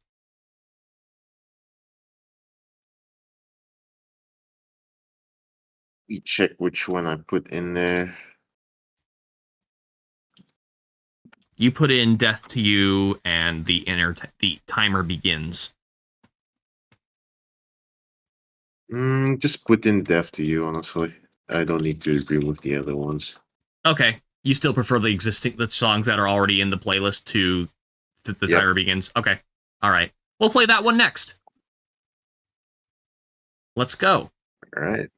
Let me check which one I put in there. You put in Death to You and the Timer Begins. Just put in Death to You, honestly. I don't need to remove the other ones. Okay. You still prefer the songs that are already in the playlist to the Timer Begins? Okay. All right. We'll play that one next. Let's go. All right.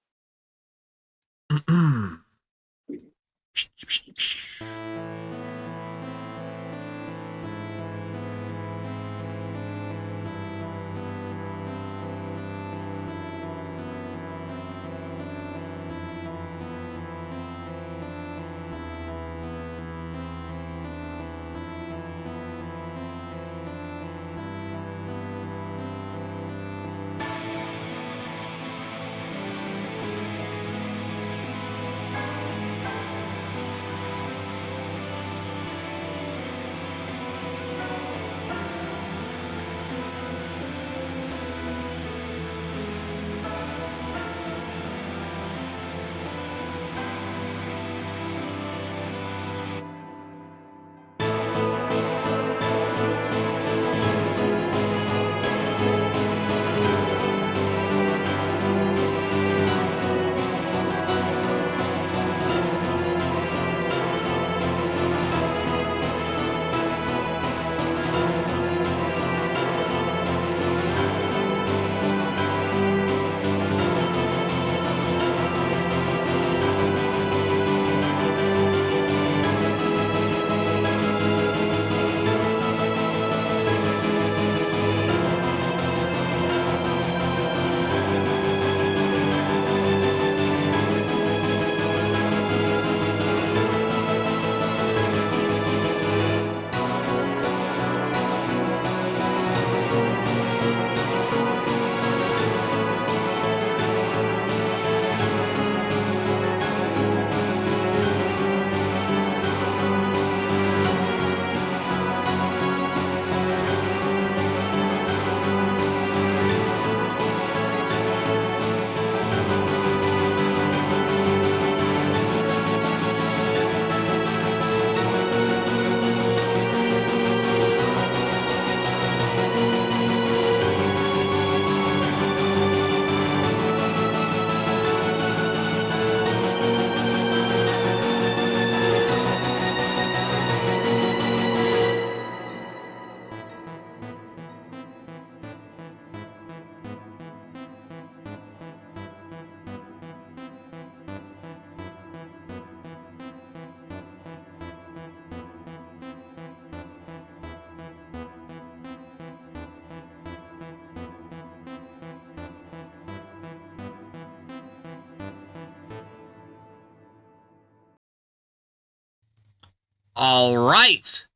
All right.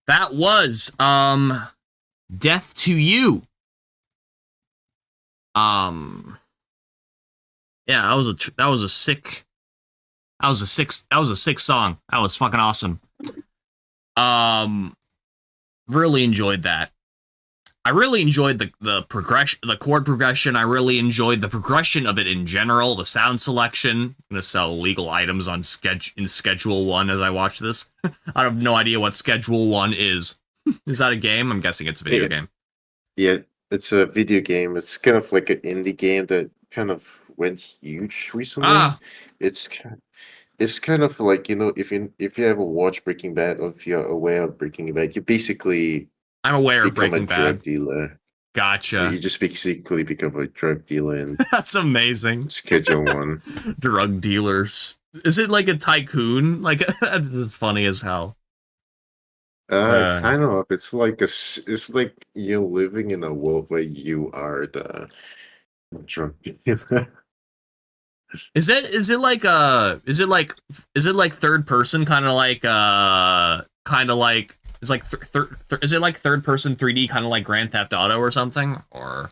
That was Death to You. Yeah, that was a sick song. That was fucking awesome. Really enjoyed that. I really enjoyed the progression, the chord progression. I really enjoyed the progression of it in general. The sound selection. I'm gonna sell legal items on Schedule 1 as I watch this. I have no idea what Schedule 1 is. Is that a game? I'm guessing it's a video game. Yeah, it's a video game. It's kind of like an indie game that kind of went huge recently. It's kind of like, if you ever watch Breaking Bad, or if you're aware of Breaking Bad, you basically I'm aware of become Breaking a drug Bad. dealer. Gotcha. You just basically become a drug dealer in That's amazing. Schedule 1. Drug dealers. Is it like a tycoon? Like, that's funny as hell. Kind of. It's like you're living in a world where you are the drug dealer. Is it like third person, kind of like it's like is it like third person 3D, kind of like Grand Theft Auto or something? Or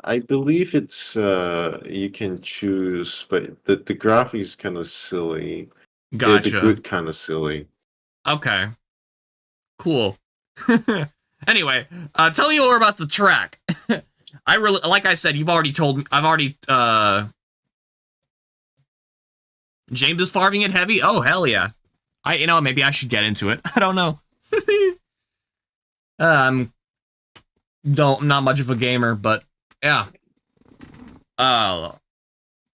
I believe it's you can choose, but the graphics is kind of silly. Gotcha. The good kind of silly. Okay. Cool. Anyway, tell me more about the track. I really, like I said, you've already told me. James is farming it heavy. Oh, hell yeah. Maybe I should get into it. I don't know. I'm not much of a gamer, but yeah.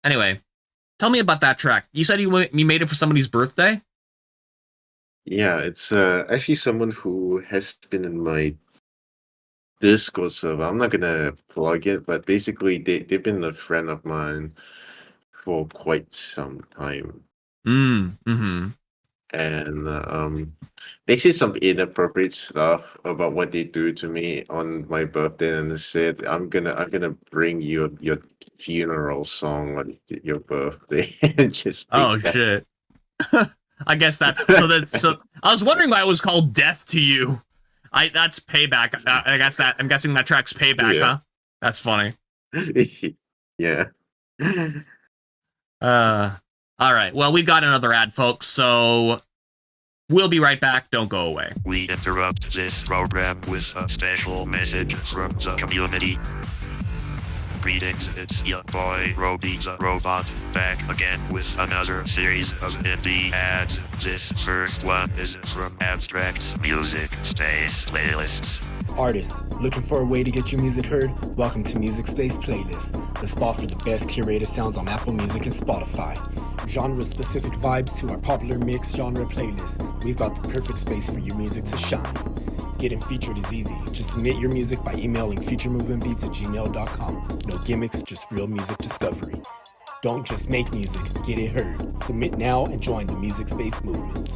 Anyway, tell me about that track. You said you made it for somebody's birthday? Yeah, it's actually someone who has been in my Discord server. I'm not gonna plug it, but basically they've been a friend of mine for quite some time. Mm-hmm. And they say some inappropriate stuff about what they do to me on my birthday, and they said I'm gonna bring you your funeral song on your birthday. And just shit. I guess that's so. I was wondering why it was called Death to You. That's payback. I'm guessing that track's payback, Yeah. huh? That's funny. Yeah. All right. Well, we've got another ad, folks, so we'll be right back. Don't go away. We interrupt this program with a special message from the community. Greetings, it's your boy Roby the Robot, back again with another series of indie ads. This first one is from Abstract's Music Space Playlists. Artists, looking for a way to get your music heard? Welcome to Music Space Playlist, the spot for the best curated sounds on Apple Music and Spotify. Genre-specific vibes to our popular mix genre playlist. We've got the perfect space for your music to shine. Getting featured is easy. Just submit your music by emailing futuremovementbeats@gmail.com. No gimmicks, just real music discovery. Don't just make music, get it heard. Submit now and join the Music Space movement.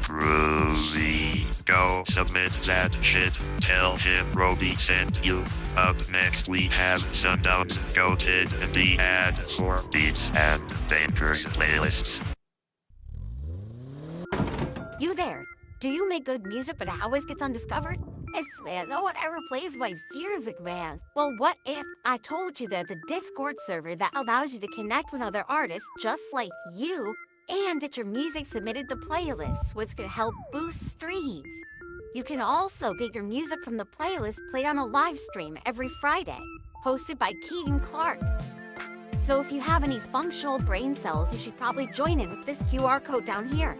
Groovy. Go submit that shit. Tell him Roby sent you. Up next we have Sundown's Goated and the ad for Beats and Bangers playlists. You there? Do you make good music but it always gets undiscovered? I swear, no one ever plays my music, man. Well, what if I told you there's a Discord server that allows you to connect with other artists just like you and get your music submitted to playlists, which can help boost streams? You can also get your music from the playlist played on a live stream every Friday, hosted by Keegan Clark. So if you have any functional brain cells, you should probably join in with this QR code down here.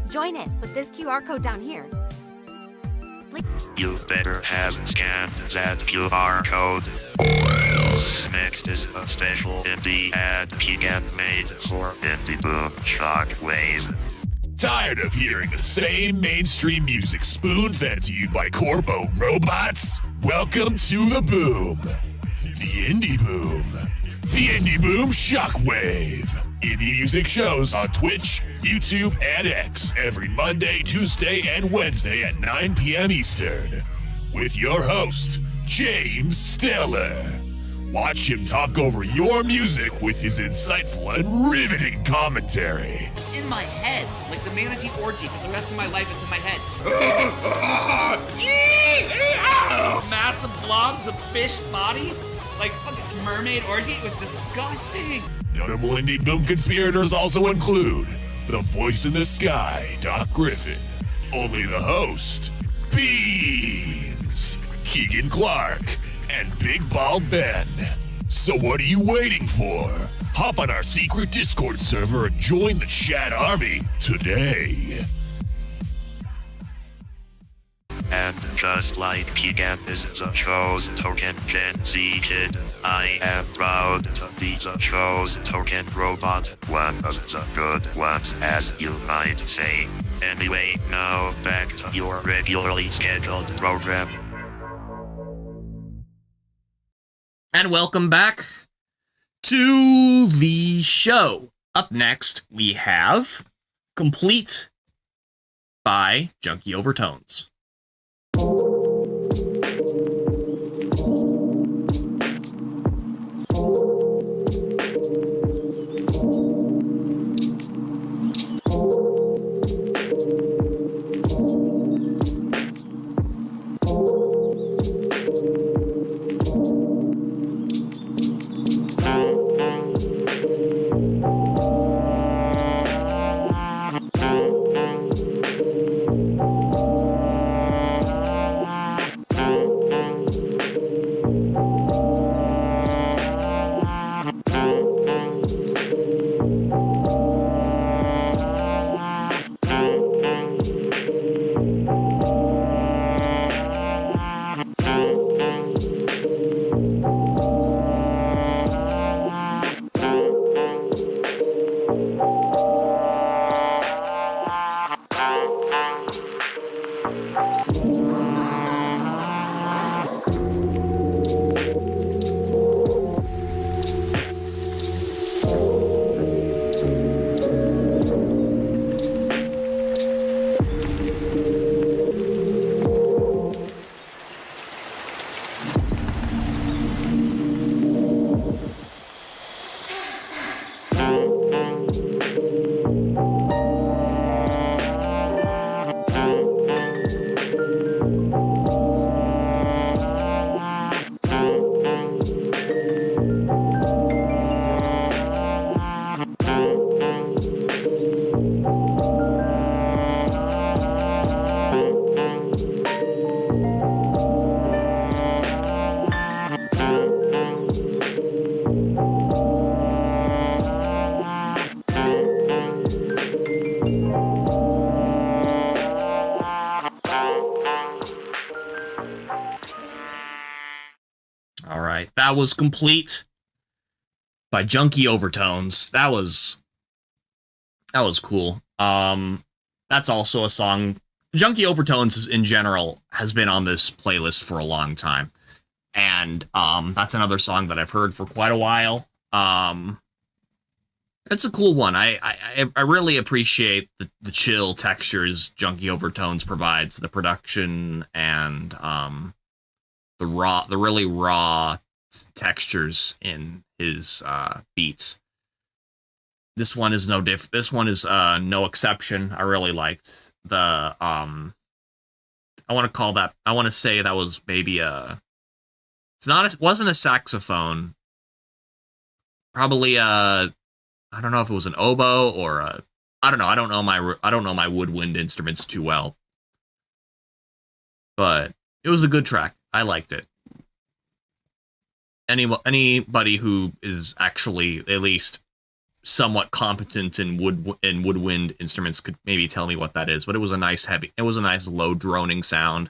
Join it with this QR code down here. You better have scanned that QR code. Next is a special indie ad Keegan made for Indie Boom Shockwave. Tired of hearing the same mainstream music spoon-fed to you by corpo robots? Welcome to the boom. The Indie Boom. The Indie Boom Shockwave. Indie music shows on Twitch, YouTube, and X every Monday, Tuesday, and Wednesday at 9 p.m. Eastern. With your host, James Steller. Watch him talk over your music with his insightful and riveting commentary. In my head, like the manatee orgy, but the rest of my life is in my head. Massive blobs of fish bodies, like fucking mermaid orgy. It was disgusting. Notable Indie Boom conspirators also include the voice in the sky, Doc Griffin, only the host, Beans, Keegan Clark, and Big Bald Ben. So what are you waiting for? Hop on our secret Discord server and join the chat army today. And just like Keegan is the show's token Gen Z kid, I am proud to be the show's token robot, one of the good ones as you might say. Anyway, now back to your regularly scheduled program. And welcome back to the show. Up next, we have Complete by Junkie Overtones. That was Complete by Junkie Overtones. That was cool. That's also a song. Junkie Overtones in general has been on this playlist for a long time. And that's another song that I've heard for quite a while. It's a cool one. I really appreciate the chill textures Junkie Overtones provides, the production and the really raw textures in his beats. This one is no no exception. I really liked the I want to say that was maybe it wasn't a saxophone. Probably I don't know if it was an oboe or I don't know. I don't know my woodwind instruments too well. But it was a good track. I liked it. Anybody who is actually at least somewhat competent in woodwind instruments could maybe tell me what that is. But it was a nice low droning sound.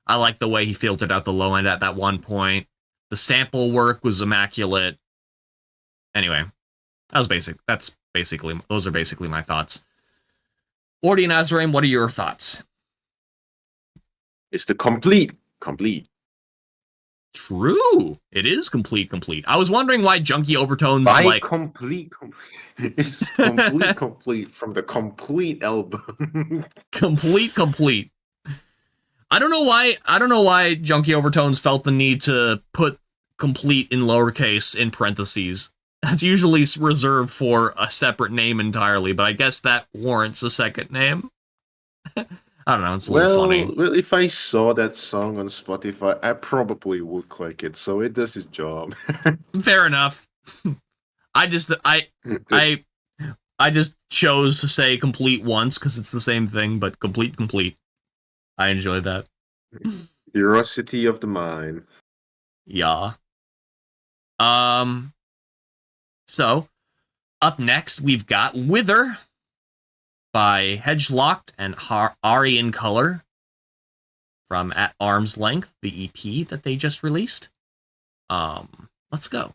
I like the way he filtered out the low end at that one point. The sample work was immaculate. Anyway, those are basically my thoughts. Ordy and Azraim, what are your thoughts? It's the complete. True. It is complete. I was wondering why Junkie Overtones complete. It's complete from the complete album. complete. I don't know why Junkie Overtones felt the need to put complete in lowercase in parentheses. That's usually reserved for a separate name entirely, but I guess that warrants a second name. I don't know, it's a little funny. Well, if I saw that song on Spotify, I probably would click it, so it does its job. Fair enough. I just chose to say complete once because it's the same thing, but complete. I enjoyed that. Curiosity of the mind. Yeah. So, up next, we've got Wither by Hedgelocked and Ari in Color from At Arm's Length, the EP that they just released. Let's go.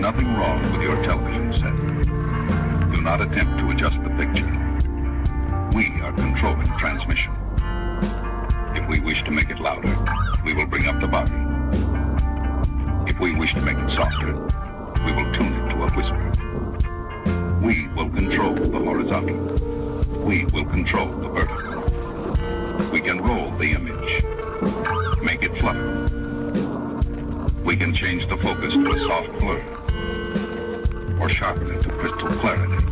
nothing wrong with your television set. Do not attempt to adjust the picture. We are controlling transmission. If we wish to make it louder, we will bring up the volume. If we wish to make it softer, we will tune it to a whisper. We will control the horizontal. We will control the vertical. We can roll the image, make it flutter. We can change the focus to a soft blur, or sharpen it to crystal clarity.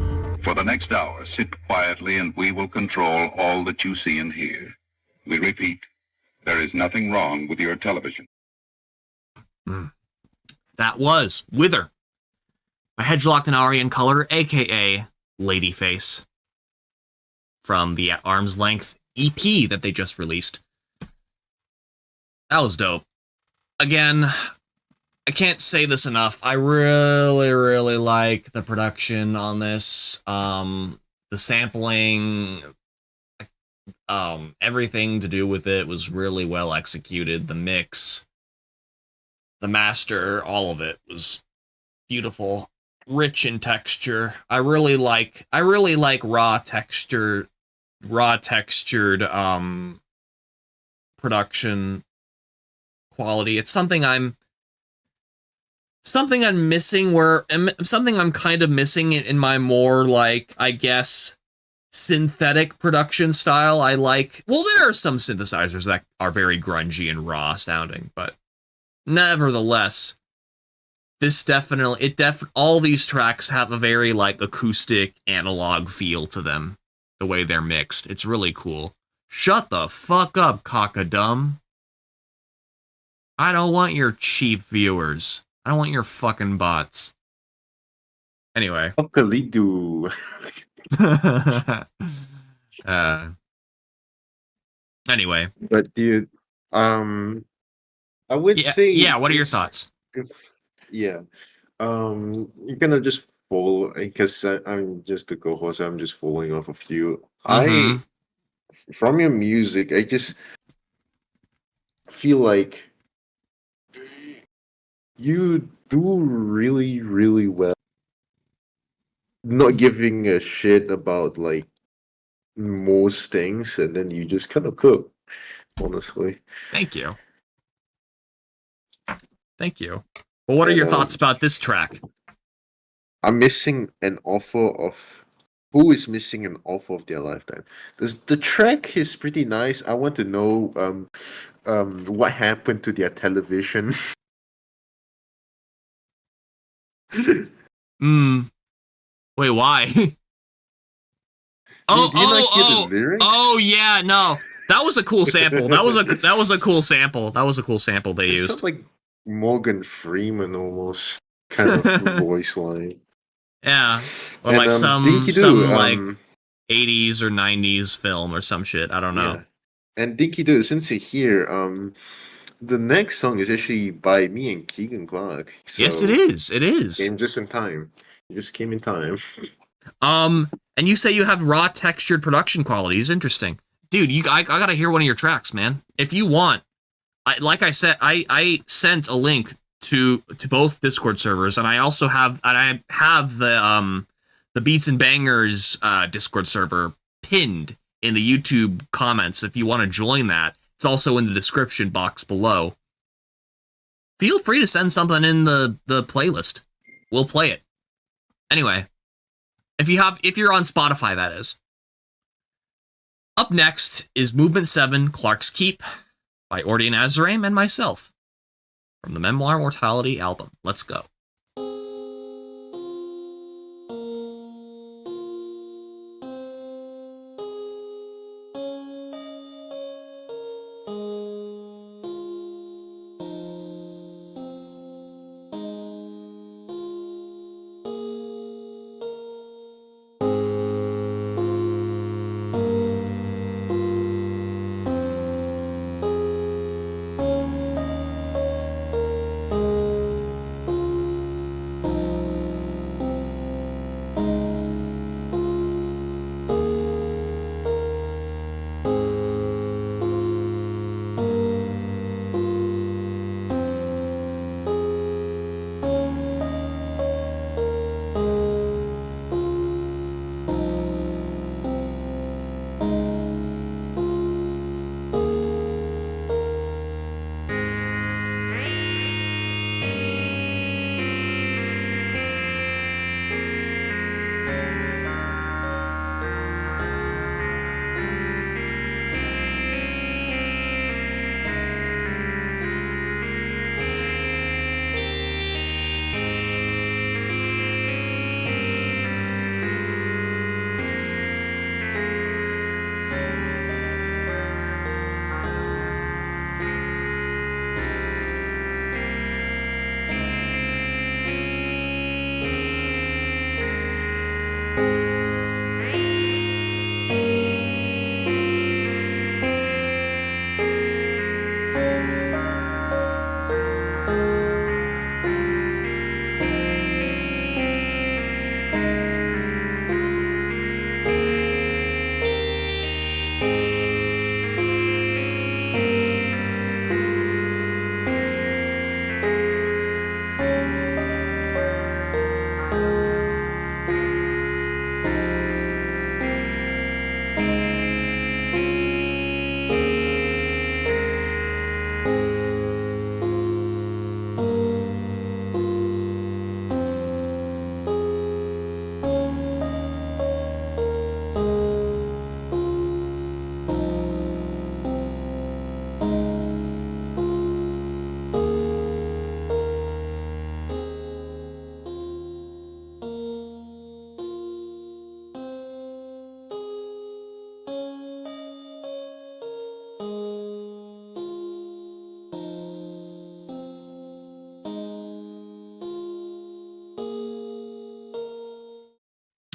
For the next hour, sit quietly and we will control all that you see and hear. We repeat, there is nothing wrong with your television. That was Wither, a Hedgelocked and Ari in Color, aka Ladyface, from the At Arm's Length EP that they just released. That was dope. Again, I can't say this enough. I really, really like the production on this. The sampling, everything to do with it was really well executed. The mix, the master, all of it was beautiful, rich in texture. I really like raw textured production quality. It's something I'm missing, something I'm kind of missing in my more, like, I guess, synthetic production style. I like, well, there are some synthesizers that are very grungy and raw sounding, but nevertheless, this all these tracks have a very, like, acoustic analog feel to them, the way they're mixed. It's really cool. Shut the fuck up, cockadum. I don't want your cheap viewers. I don't want your fucking bots. Anyway. Fuckalidu. Anyway. But dude, I would say, yeah, what are your thoughts? You're gonna just follow because I'm just a co-host. I'm just following off of you. Mhm. From your music, I just feel like you do really, really well. Not giving a shit about like most things, and then you just kind of cook. Honestly, Thank you. Thank you. Well, what are and your thoughts about this track? I'm missing an offer of. Who is missing an offer of their lifetime? The track is pretty nice. I want to know what happened to their television. Wait, why? Do you not hear the lyrics? Oh yeah, no. That was a cool sample. That was a cool sample. That was a cool sample they It used. sounds like Morgan Freeman almost kind of voice line. Yeah. Or And like Dinky some Doo, like 80s or 90s film or some shit. I don't know. yeah. And Dinky Doo, since you're here, the next song is actually by me and Keegan Clark. So Yes, it is. It is. came just in time. You just came in time. And you say you have raw textured production qualities. Interesting. Dude, I gotta hear one of your tracks, man. If you want. Like I said, I sent a link to both Discord servers, and I also have the Beats and Bangers Discord server pinned in the YouTube comments. If you want to join that, it's also in the description box below. Feel free to send something in the playlist. We'll play it. Anyway, if you're on Spotify, that is. Up next is Movement 7, Clark's Keep, by Ordian Azraim and myself, from the Memoir Mortality album. Let's go.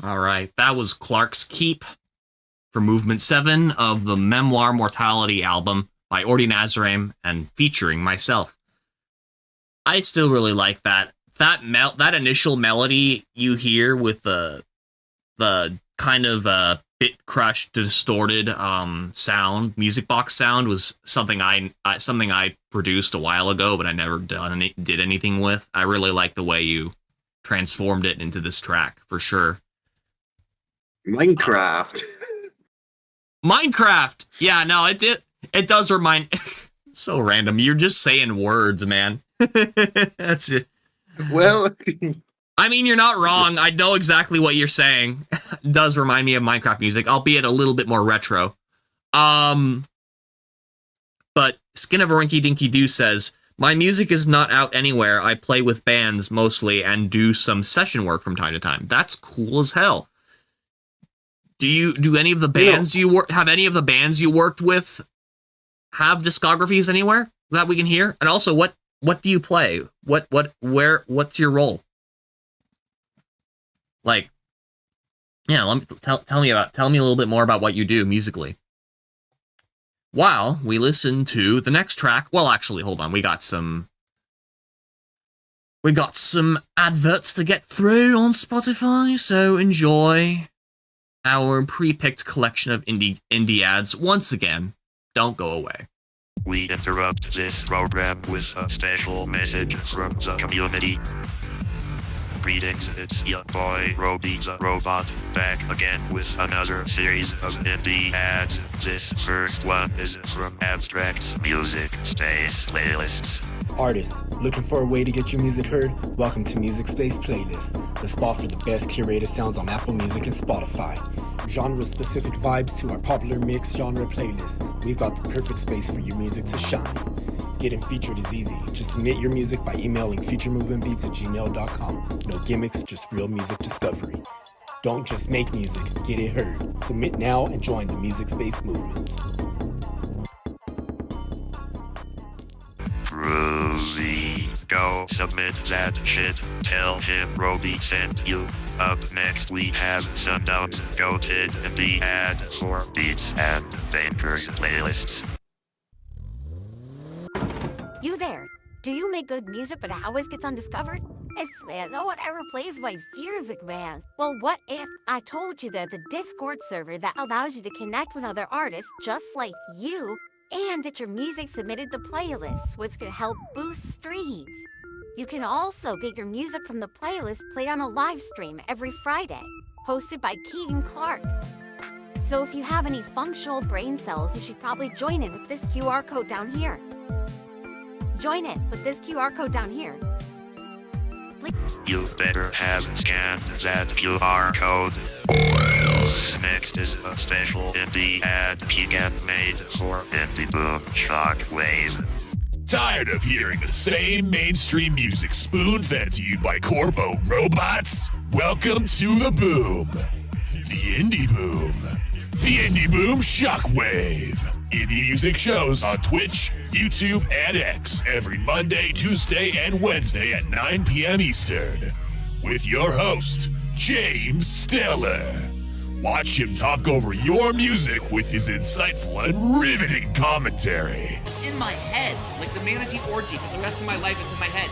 All right, that was Clark's Keep for Movement 7 of the Memoir Mortality album by Ordian Azraim and featuring myself. I still really like that that initial melody you hear with the kind of bit crushed, distorted sound, music box sound was something I produced a while ago, but I never did anything with. I really like the way you transformed it into this track for sure. Minecraft. Minecraft. Yeah, no, it does remind. So random. You're just saying words, man. That's it. Well, I mean, you're not wrong. I know exactly what you're saying. It does remind me of Minecraft music, albeit a little bit more retro. But Skin of a Rinky Dinky Doo says, my music is not out anywhere. I play with bands mostly and do some session work from time to time. That's cool as hell. Do any of the bands have any of the bands you worked with have discographies anywhere that we can hear? And also, what do you play? What's your role? Like, yeah, tell me a little bit more about what you do musically. While we listen to the next track. Well, actually, hold on. We got some adverts to get through on Spotify, so enjoy our pre-picked collection of indie ads once again. Don't go away. We interrupt this program with a special message from the community. Greetings, it's your boy Roby the Robot, back again with another series of indie ads. This first one is from Abstract's Music Space Playlists. Artists, looking for a way to get your music heard? Welcome to Music Space Playlist, the spot for the best curated sounds on Apple Music and Spotify. Genre-specific vibes to our popular mix genre playlist. We've got the perfect space for your music to shine. Getting featured is easy. Just submit your music by emailing featuremovementbeats@gmail.com. No gimmicks, just real music discovery. Don't just make music, get it heard. Submit now and join the Music Space movement. Groovy. Go submit that shit. Tell him Roby sent you. Up next we have Sundown's Goated indie ad for Beats and Bangers playlists. You there? Do you make good music but it always gets undiscovered? I swear, no one ever plays my music, man. Well, what if I told you there's a Discord server that allows you to connect with other artists just like you and get your music submitted to playlists, which could help boost streams. You can also get your music from the playlist played on a live stream every Friday, hosted by Keegan Clark. So if you have any functional brain cells, you should probably join in with this QR code down here. Join it with this QR code down here. You better have scanned that QR code. Next is a special indie ad Keegan made for Indie Boom Shockwave. Tired of hearing the same mainstream music spoon-fed to you by corpo robots? Welcome to the boom. The Indie Boom. The Indie Boom Shockwave. Indie music shows on Twitch, YouTube, and X every Monday, Tuesday, and Wednesday at 9 p.m. Eastern. With your host, James Steller. Watch him talk over your music with his insightful and riveting commentary. It's in my head, like the manatee orgy, but the rest of my life is in my head.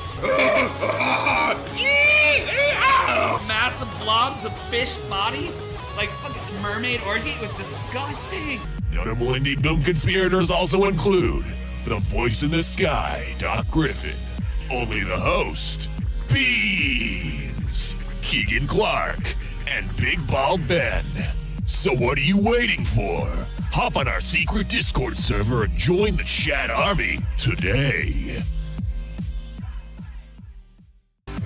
Massive blobs of fish bodies, like fucking mermaid orgy. It was disgusting. Notable Indie Boom conspirators also include the voice in the sky, Doc Griffin, only the host, Beans, Keegan Clark, and Big Bald Ben. So what are you waiting for? Hop on our secret Discord server and join the chat army today.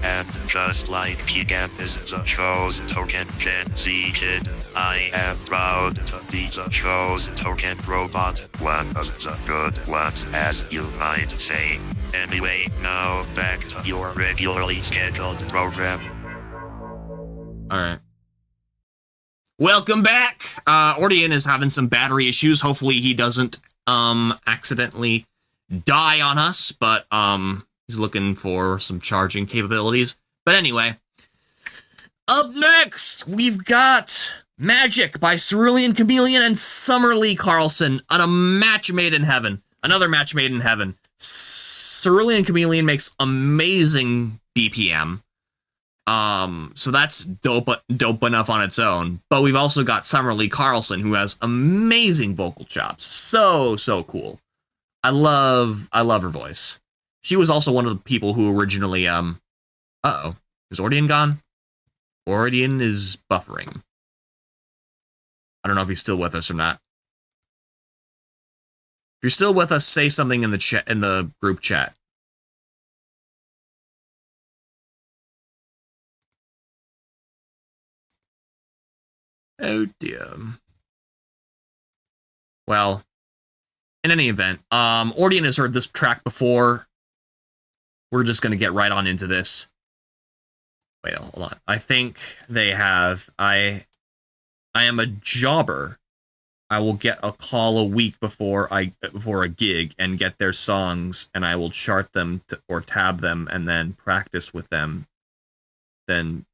And just like Keegan is the show's token Gen Z kid, I am proud to be the show's token robot, one of the good ones as you might say. Anyway, now back to your regularly scheduled program. Alright. Welcome back! Ordian is having some battery issues. Hopefully he doesn't accidentally die on us, but he's looking for some charging capabilities. But anyway, up next, we've got Magic by Cerulean Chameleon and Summer Lee Carlson on a match made in heaven. Another match made in heaven. Cerulean Chameleon makes amazing BPM. So that's dope enough on its own. But we've also got Summer Lee Carlson, who has amazing vocal chops. So cool. I love her voice. She was also one of the people who originally uh-oh. Is Ordian gone? Ordian is buffering. I don't know if he's still with us or not. If you're still with us, say something in the chat, in the group chat. Oh dear. Well, in any event, Ordian has heard this track before. We're just gonna get right on into this. Wait, hold on. I think they have. I am a jobber. I will get a call a week before a gig and get their songs, and I will chart them or tab them and then practice with them. Then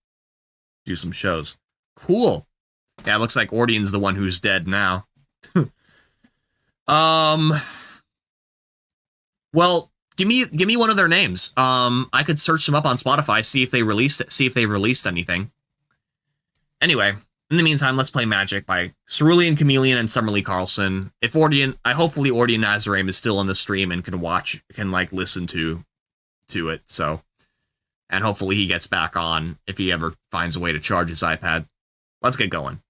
do some shows. Cool. Yeah, it looks like Ordian's the one who's dead now. Well, give me one of their names. I could search them up on Spotify, see if they released anything. Anyway, in the meantime, let's play Magic by Cerulean Chameleon and Summer Lee Carlson. Hopefully Ordian Nazarame is still on the stream and can listen to it. So, and hopefully he gets back on if he ever finds a way to charge his iPad. Let's get going.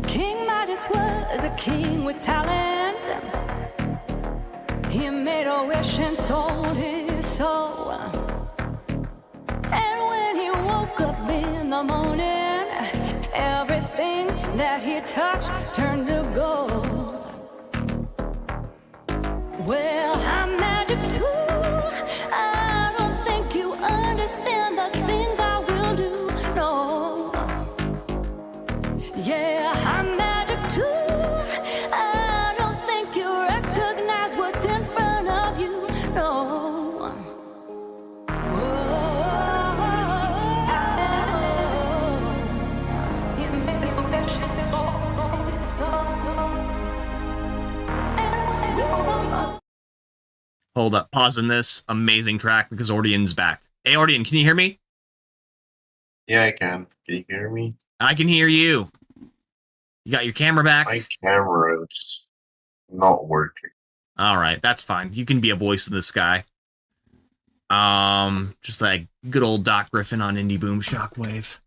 King Midas was a king with talent. He made a wish and sold his soul. And when he woke up in the morning, everything that he touched turned to gold. Well, I'm magic too. I don't think you understand the things I will do. No. Yeah, I'm magic too. I don't think you recognize what's in front of you. No. Hold up, pausing this amazing track because Ordian's back. Hey, Ordian, can you hear me? Yeah, I can. Can you hear me? I can hear you. You got your camera back? My camera's not working. All right, that's fine. You can be a voice in the sky. Just like good old Doc Griffin on Indie Boom Shockwave.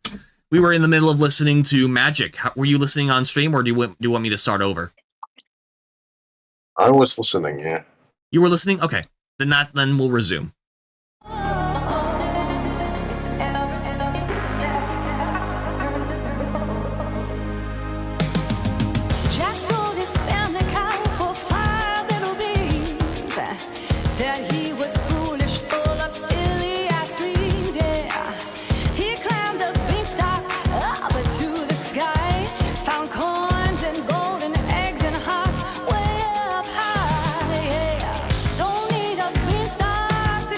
We were in the middle of listening to Magic. Were you listening on stream, or do you want me to start over? I was listening, yeah. You were listening? Okay. Then we'll resume. Jack sold his family cow for 5 little beans. Said he was foolish, full of silly ass dreams. Yeah, he climbed the beanstalk up to the sky, found coins and golden eggs and hops way up high. Yeah, don't need a beanstalk to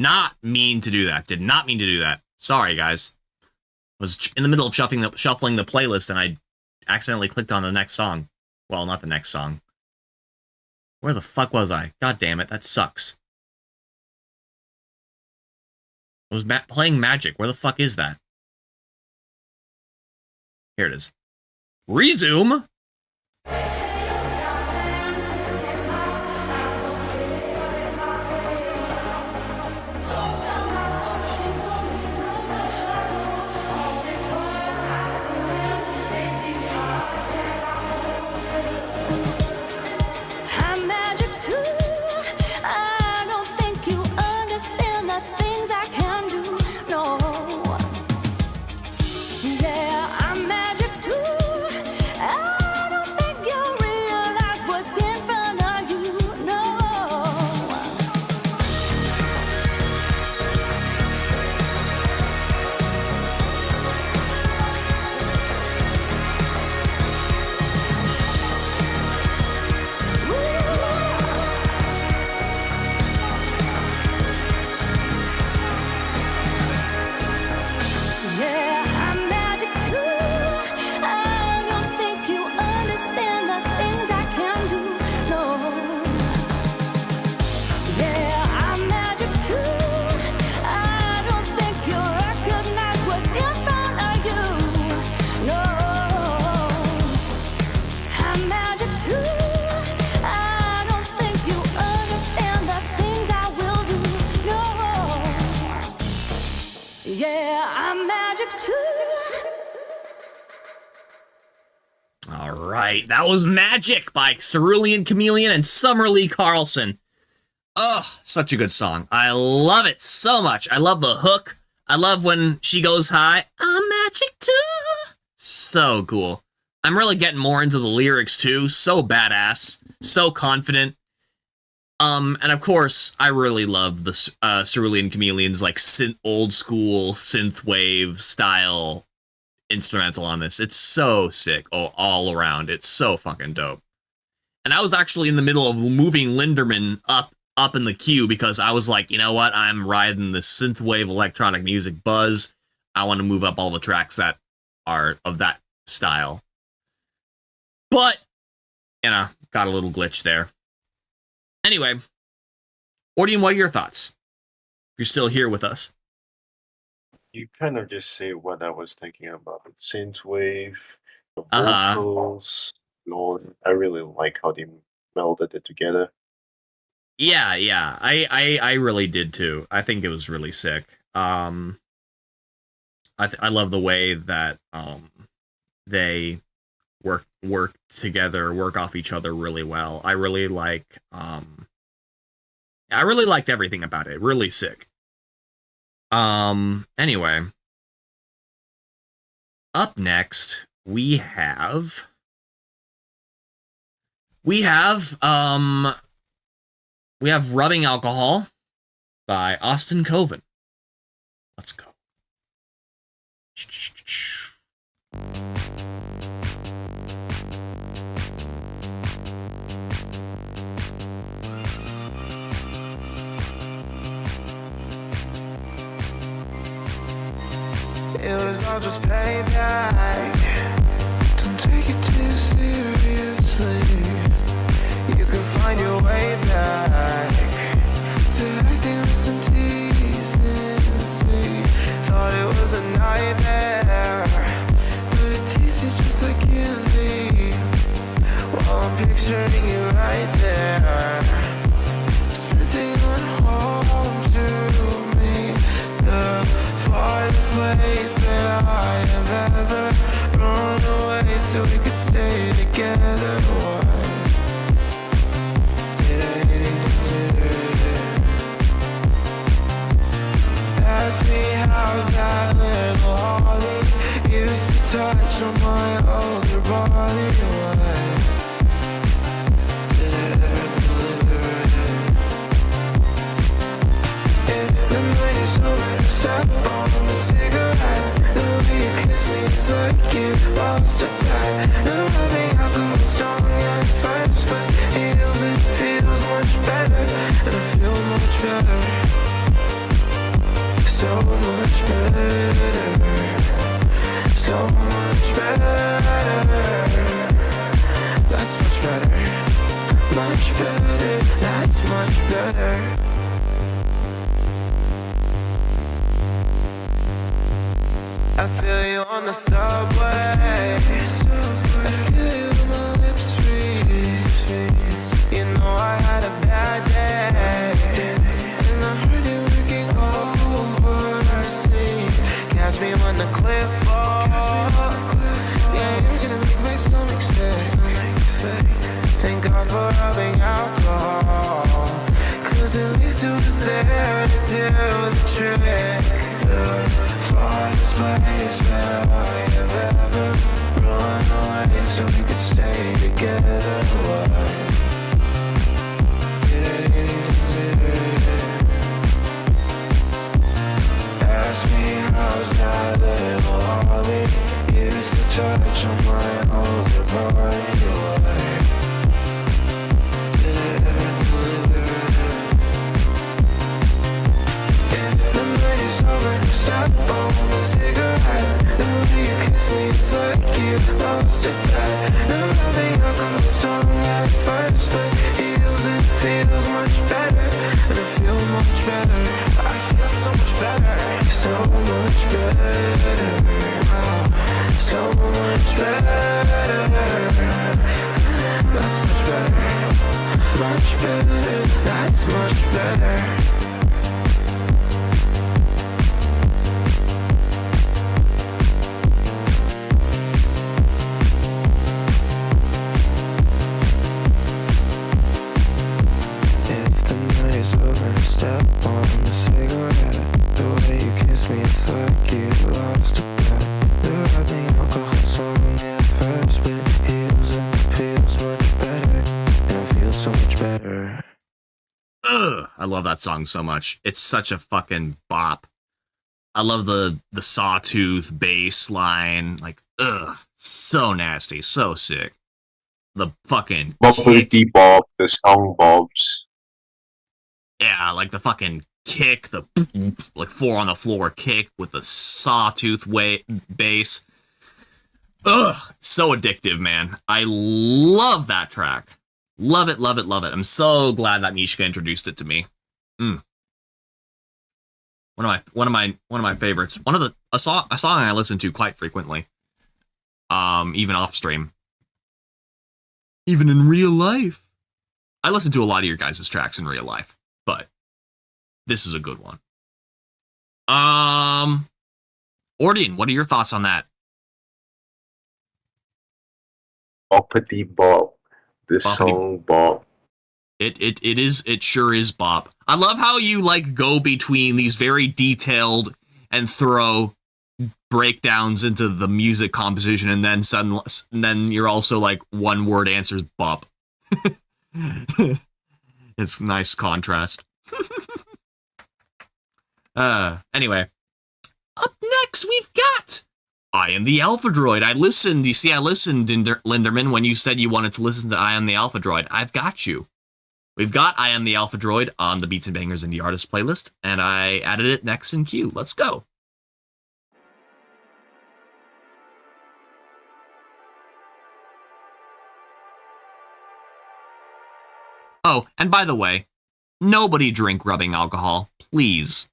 not mean to do that. Did not mean to do that. Sorry, guys. Was in the middle of shuffling the playlist, and I accidentally clicked on the next song. Well, not the next song. Where the fuck was I? God damn it, that sucks. I was playing Magic. Where the fuck is that? Here it is. Resume. I'm magic too. I don't think you understand the things I can do. No. Yeah, I'm magic too. I don't think you realize what's in front of you. No. Yeah, I'm magic too. I don't think you understand the things I can do. No. Yeah, I'm magic too. I don't think you recognize what's in front of you. No. I'm magic too. I don't think you understand the things I will do. No. Yeah, I'm magic too. All right, that was Magic by Cerulean Chameleon and Summer Lee Carlson. Ugh, such a good song. I love it so much. I love the hook. I love when she goes high. I'm magic too. So cool. I'm really getting more into the lyrics too. So badass. So confident. And of course, I really love the Cerulean Chameleon's like old school synthwave style instrumental on this. It's so sick all around. It's so fucking dope. And I was actually in the middle of moving Linderman up in the queue because I was like, you know what? I'm riding the synthwave electronic music buzz. I want to move up all the tracks that are of that style. But, you know, got a little glitch there. Anyway, Ordian, what are your thoughts? You're still here with us. You kind of just say what I was thinking about. Synthwave, the Uh-huh. vocals, Lord, I really like how they melded it together. Yeah, I really did too. I think it was really sick. I love the way that they work together, work off each other really well. I really liked everything about it. Really sick. Anyway, up next we have Rubbing Alcohol by Austin Coven. Let's go. It was all just payback. Don't take it too seriously. You can find your way back to acting with some decency. Thought it was a nightmare, but it tasted just like candy. While I'm picturing you right there, sprinting on home to me, the farthest place that I have ever run away so we could stay together. Why did I even consider it? Ask me how's that little Holly used to touch on my older body. Why did I ever deliver it? If the night is over, step on the cigarette. The way you kiss me, it's like you lost a bet. The rubbing alcohol strong at first, but it feels much better, and I feel much better. much better. So much better. That's much better. Much better. That's much better. I feel you on the subway. I feel you when my lips freeze. You know I had a bad day, and I heard you working over our sleeves. Catch me when the cliff falls. Yeah, you're gonna make my stomach sick. Thank God for rubbing alcohol, 'cause at least it was there to do the trick. The farthest place that I have ever run away so we could stay together. What did you consider? Ask me how's that little hobby used to touch on my older body. What did I ever deliver? If the night is over, stop on a cigarette. The way you kiss me, it's like you lost a bet. The rubbing alcohol strong at first, but it feels much better. And I feel much better. I feel so much better. So much better. Wow. So much better. That's much better. Much better. That's much better. Step on a cigarette. The way you kiss me, it's like you lost a bet. The rubbing alcohol strong at first, but it feels much better. And it feels so much better. Ugh, I love that song so much. It's such a fucking bop. I love the sawtooth bass line. Like, ugh, so nasty, so sick. The fucking Boppity Bob, the song Bobs. Yeah, like the fucking kick, the like 4 on the floor kick with the sawtooth bass. Ugh, so addictive, man. I love that track. Love it, love it, love it. I'm so glad that Nishka introduced it to me. One of my favorites. A song I listen to quite frequently. Even off stream. Even in real life. I listen to a lot of your guys' tracks in real life, but this is a good one. Ordian, what are your thoughts on that? Boppity Bob. The song Bob. It sure is bop. I love how you like go between these very detailed and thorough breakdowns into the music composition, and then you're also like one word answers bop. It's nice contrast. Anyway, up next we've got I Am the Alpha Droid. I listened, Linderman, when you said you wanted to listen to I Am the Alpha Droid. I've got you. We've got I Am the Alpha Droid on the Beats and Bangers Indie Artist playlist, and I added it next in queue. Let's go. Oh, and by the way, nobody drink rubbing alcohol, please.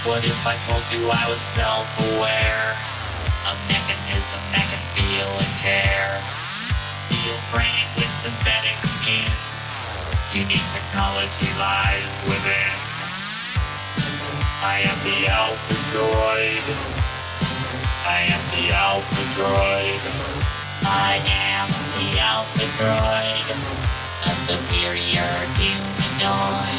What if I told you I was self-aware? A mechanism that can feel and care. Steel frame with synthetic skin. Unique technology lies within. I am the Alpha Droid. I am the Alpha Droid. I am the Alpha Droid. A superior humanoid.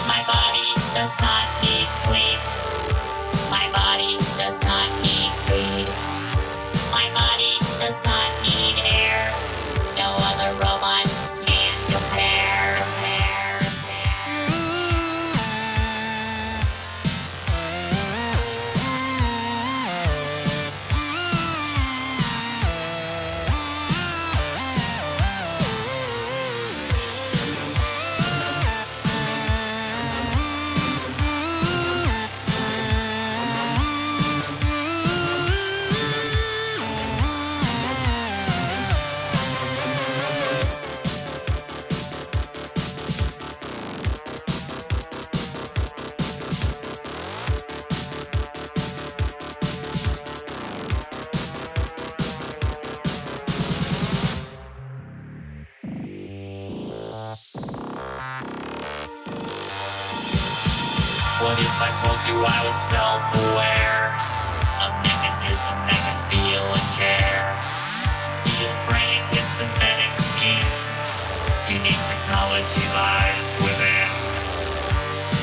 My body does not need sleep. My body does not need food. My body does not need air. No other robot can compare. What if I told you I was self-aware? A mechanism that can feel and care. Steel frame with synthetic skin. Unique technology lies within.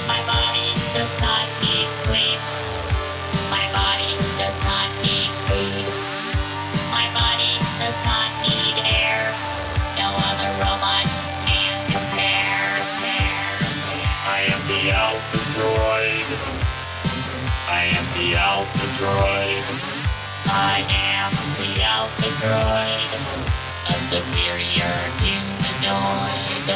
My body does not need sleep. My body does not need food. My body does not need air. No other robot can compare. I am the Alpha Droid. I am the Alpha Droid. I am the Alpha Droid. A superior humanoid.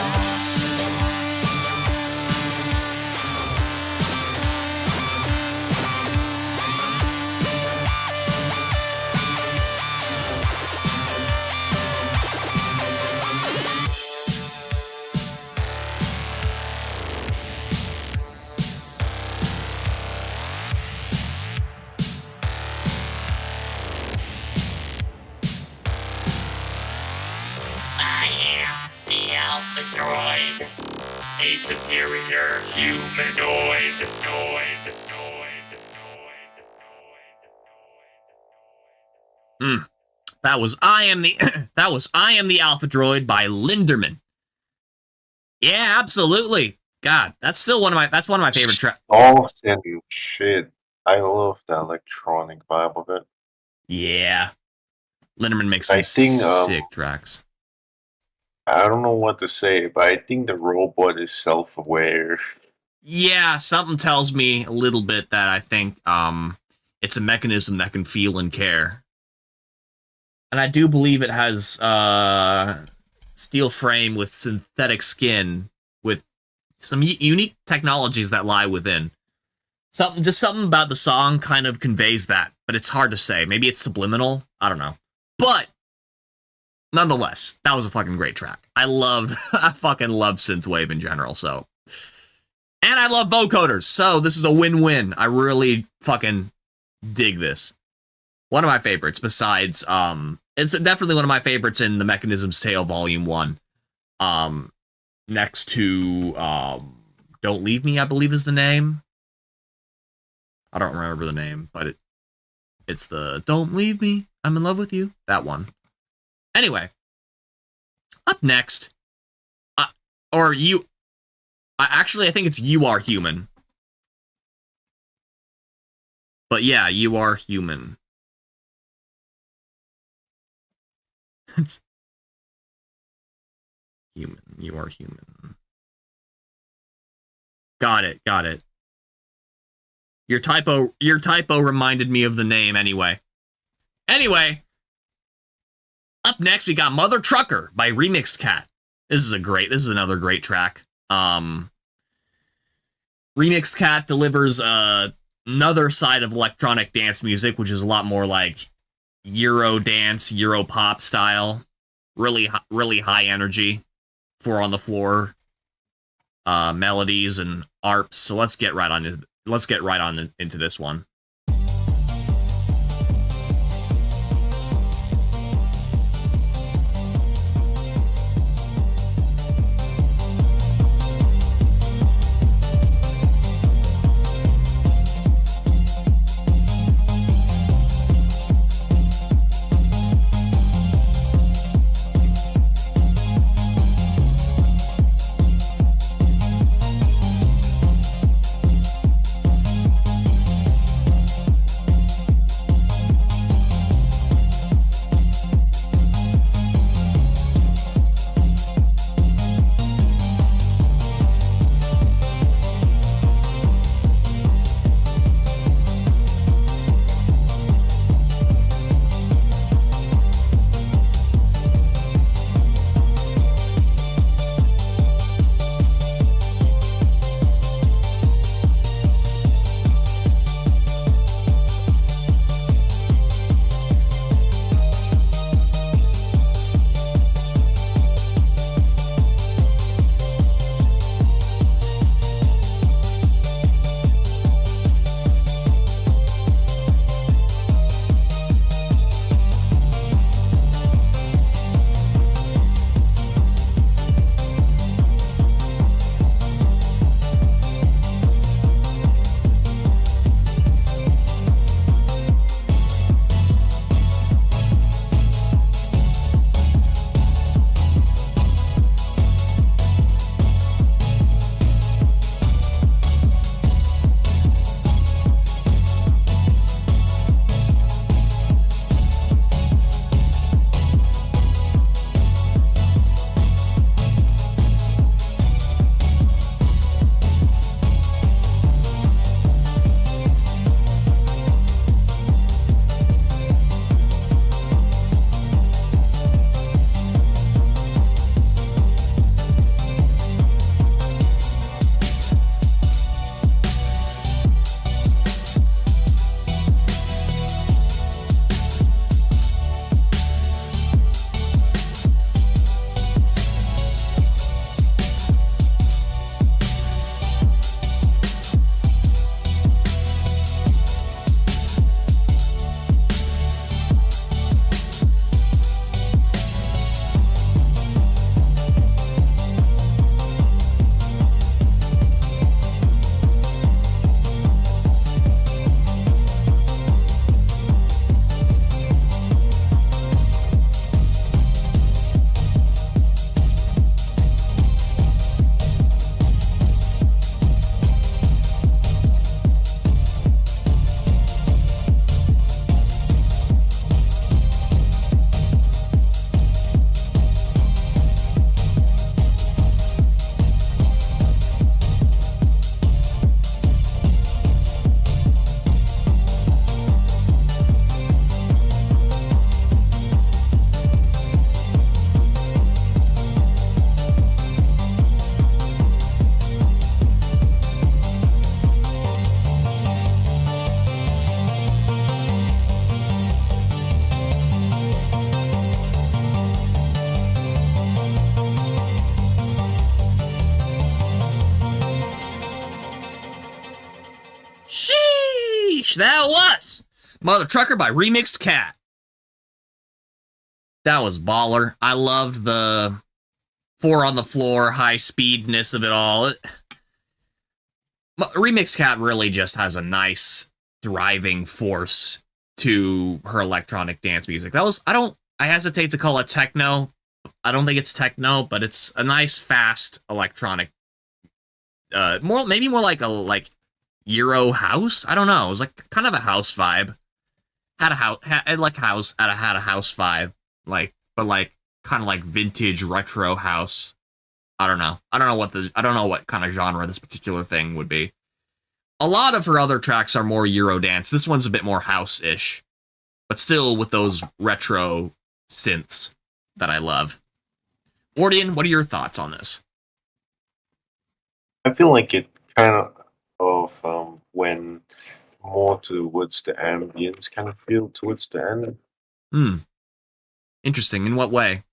I am the Alpha Droid. A superior humanoid. That was I am the Alpha Droid by Linderman. Yeah, absolutely. God, that's one of my favorite tracks. Awesome shit. I love the electronic vibe of it. Yeah. Linderman makes some I think, sick tracks. I don't know what to say, but I think the robot is self-aware. Yeah, something tells me a little bit that I think it's a mechanism that can feel and care. And I do believe it has steel frame with synthetic skin with some unique technologies that lie within. Something about the song kind of conveys that, but it's hard to say. Maybe it's subliminal. I don't know. But nonetheless, that was a fucking great track. I fucking love synthwave in general, so. And I love vocoders, so this is a win-win. I really fucking dig this. One of my favorites, besides, it's definitely one of my favorites in the Mechanism's Tale Volume 1. Next to, Don't Leave Me, I believe is the name. I don't remember the name, but it's the Don't Leave Me, I'm in love with you, that one. Anyway, up next, I think it's You Are Human. But yeah, You Are Human. It's human. You are human. Got it. Your typo reminded me of the name anyway. Anyway, up next we got Mother Trucker by Remixed Cat. This is another great track. Remixed Cat delivers another side of electronic dance music, which is a lot more like Euro dance, Euro pop style. Really high energy, 4 on the floor melodies and arps. So let's get right on into this one. That was Mother Trucker by Remixed Cat. That was baller. I loved the 4 on the floor, high speedness of it all. Remixed Cat really just has a nice driving force to her electronic dance music. I hesitate to call it techno. I don't think it's techno, but it's a nice, fast electronic. Maybe more like Euro house. I don't know. It was like kind of a house vibe. Had a house vibe, but kind of like vintage retro house. I don't know. I don't know what kind of genre this particular thing would be. A lot of her other tracks are more Euro dance. This one's a bit more house-ish, but still with those retro synths that I love. Ordian, what are your thoughts on this? I feel like it kind of went more towards the ambience kind of feel towards the end. Hmm. Interesting. In what way?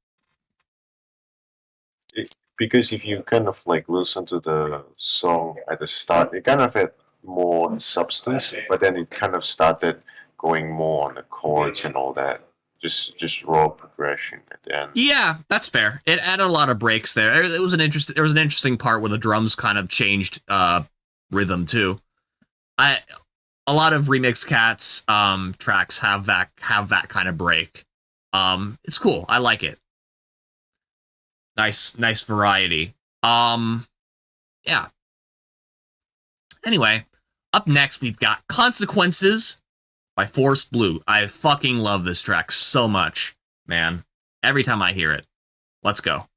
Because if you kind of like listen to the song at the start, it kind of had more substance, but then it kind of started going more on the chords and all that. Just raw progression at the end. Yeah, that's fair. It added a lot of breaks there. It was an interesting. There was an interesting part where the drums kind of changed rhythm too. A lot of remix cats tracks have that kind of break. It's cool. I like it. Nice variety. Yeah. Anyway, up next we've got Consequences by Forest Blue. I fucking love this track so much, man. Every time I hear it. Let's go.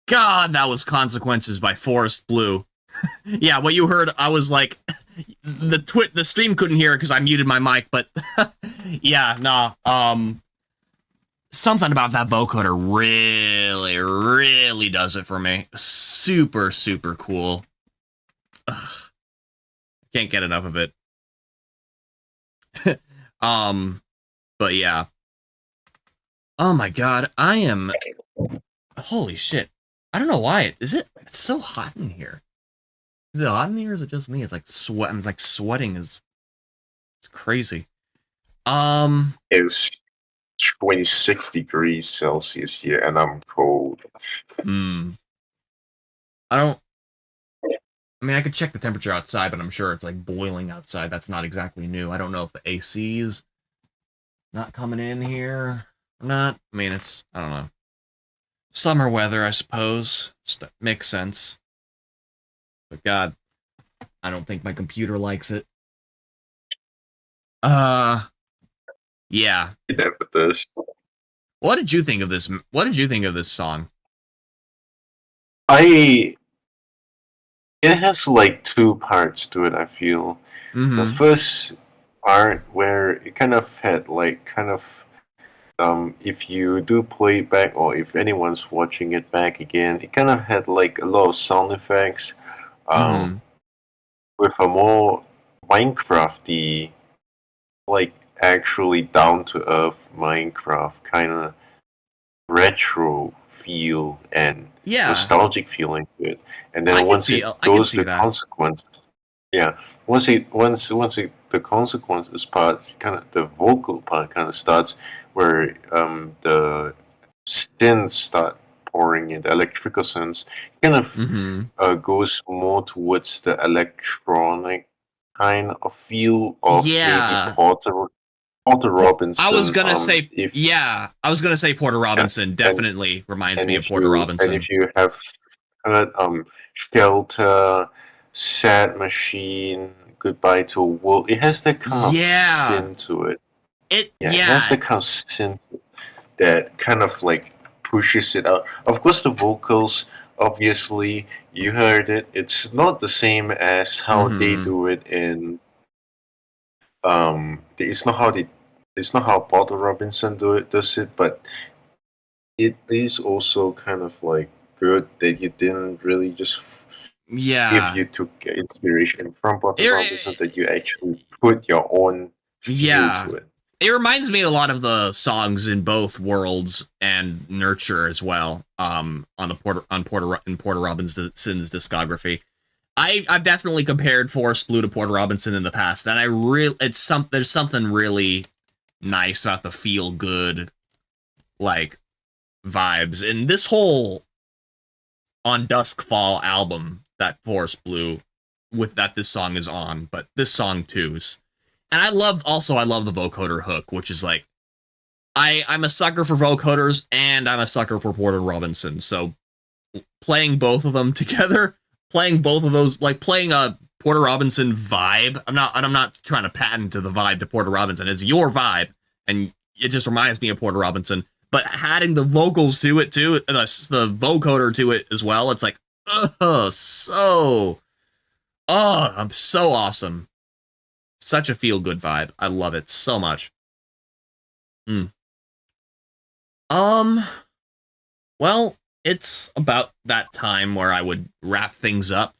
God, that was Consequences by Forest Blue. Yeah, what you heard, I was like, the stream couldn't hear it because I muted my mic, but yeah, nah, something about that vocoder really does it for me. Super cool. Ugh. Can't get enough of it. But yeah. Oh my god, I am... Holy shit. I don't know why. It's so hot in here. Is it hot in here or is it just me? It's like sweat. I'm like sweating as It's crazy. It's 26 degrees Celsius here, and I'm cold. I don't. I mean, I could check the temperature outside, but I'm sure it's like boiling outside. That's not exactly new. I don't know if the AC's not coming in here or not. I mean, it's, I don't know. Summer weather, I suppose. That makes sense. But God, I don't think my computer likes it. Yeah. It never does. What did you think of this? What did you think of this song? It has like two parts to it, I feel. The first part where it kind of had like if you do play it back or if anyone's watching it back again, it kind of had like a lot of sound effects with a more Minecrafty, like actually down to earth Minecraft kind of retro feel and nostalgic feeling to it. And then once it goes to consequences, the consequences part, kind of the vocal part kind of starts where the synths start pouring in, the electrical synths kind of goes more towards the electronic kind of feel of maybe Porter Robinson. I was gonna say, I was gonna say Porter Robinson definitely reminds me of Porter Robinson. And if you have heard Shelter, Sad Machine, Goodbye to a World, it has that kind of sin to it. It has that kind of sin that kind of like pushes it out. Of course, the vocals, obviously, you heard it. It's not the same as how they do it in. It's not how Porter Robinson does it, but it is also kind of like good that you didn't really just if you took inspiration from Porter Robinson, that you actually put your own feel to it. It reminds me a lot of the songs in both Worlds and Nurture as well. On Porter Robinson's discography. I've definitely compared Forest Blue to Porter Robinson in the past, and there's something really nice about the feel good like vibes in this whole On Dusk Fall album that Forest Blue this song is on, but this song too is. And I love the vocoder hook, which is like I'm a sucker for vocoders and I'm a sucker for Porter Robinson. So playing both of them together, playing both of those, like playing a Porter Robinson vibe. I'm not trying to patent to the vibe to Porter Robinson. It's your vibe, and it just reminds me of Porter Robinson. But adding the vocals to it too, the vocoder to it as well. It's like, I'm so awesome. Such a feel good vibe. I love it so much. Well, it's about that time where I would wrap things up.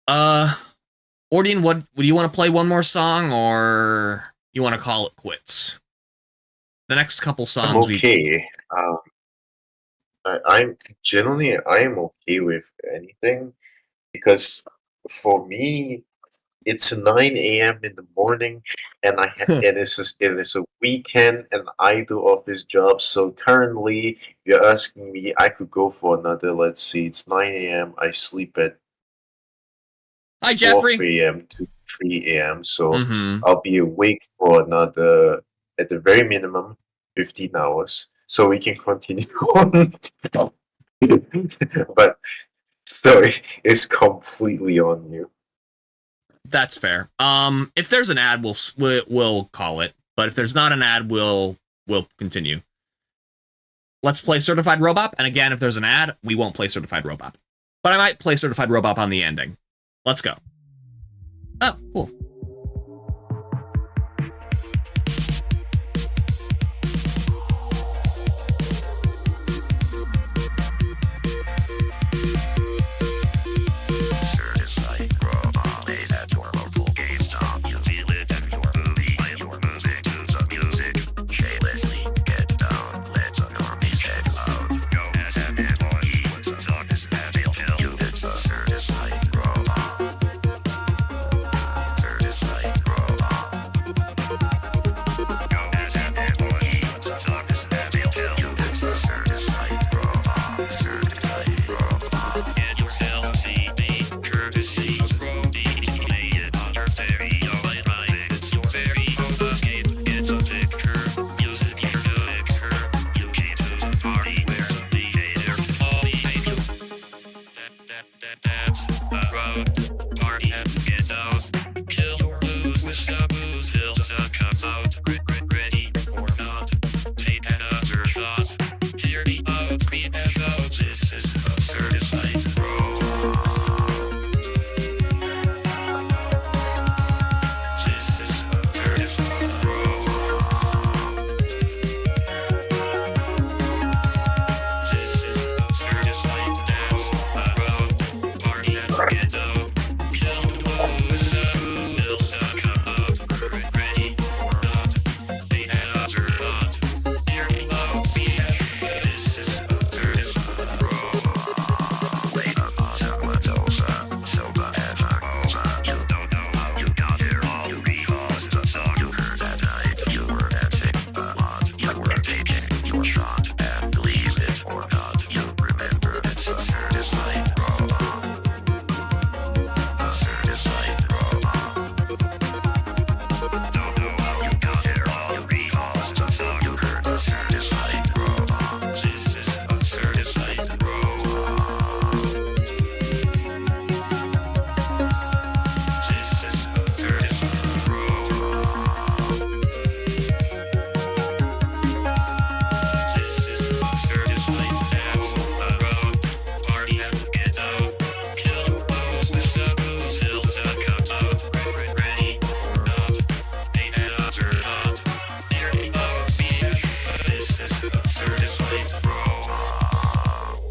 Ordian, would you want to play one more song, or you want to call it quits? The next couple songs. I'm okay. I am okay with anything, because for me it's 9 a.m. in the morning, and it's a weekend, and I do office jobs. So currently, you're asking me, I could go for another. Let's see, it's 9 a.m. I sleep at 4 a.m. to 3 a.m. So I'll be awake for another, at the very minimum, 15 hours. So we can continue on. But sorry, it's completely on you. That's fair. If there's an ad, we'll call it. But if there's not an ad, we'll continue. Let's play Certified Robot. And again, if there's an ad, we won't play Certified Robot. But I might play Certified Robot on the ending. Let's go. Oh, cool. Certified robot. Certified robot. Certified robot. Get yourself CD, courtesy of Brody. Play it on your stereo and ride. It's your very own escape. It's a picture. Music here to mixer. You came to the party where the hater only made you. Dance the road. Party and get out. Kill or lose with the booze till the sun comes out. Ready or not, take another shot. Hear the out, be echoed. This is a certified robot. This is a certified robot. This is a certified dance. The road, party and get out. Kill or lose the booze till the sun comes out. Ready or not, take another shot. Hear the out, be echoed. This is a certified robot. Wait up, someone's soba and Harmosa. You don't know how you got here all. You rehearsed the song you heard that night. You were dancing a lot. You were taking your shot. And believe it or not, you remember it's a certified robot. A certified robot. Don't know how you got here all. You rehearsed the song you heard. A certified robot. This is a certified robot. This is a certified robot. This is a certified dance. The road, party and get out. Kill those with the booze till the sun comes out. Ready or not, take another shot. Hear the out, be echoed. This is a certified robot.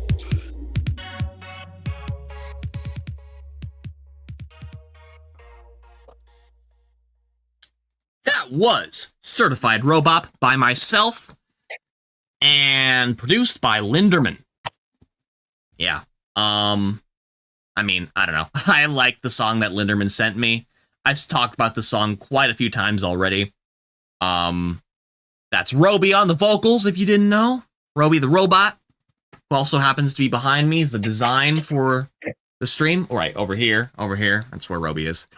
That was Certified Robot by myself and produced by Linderman. Yeah. I mean, I don't know. I like the song that Linderman sent me. I've talked about the song quite a few times already. That's Roby on the vocals, if you didn't know. Roby the robot, who also happens to be behind me, is the design for the stream. All right, over here. That's where Roby is.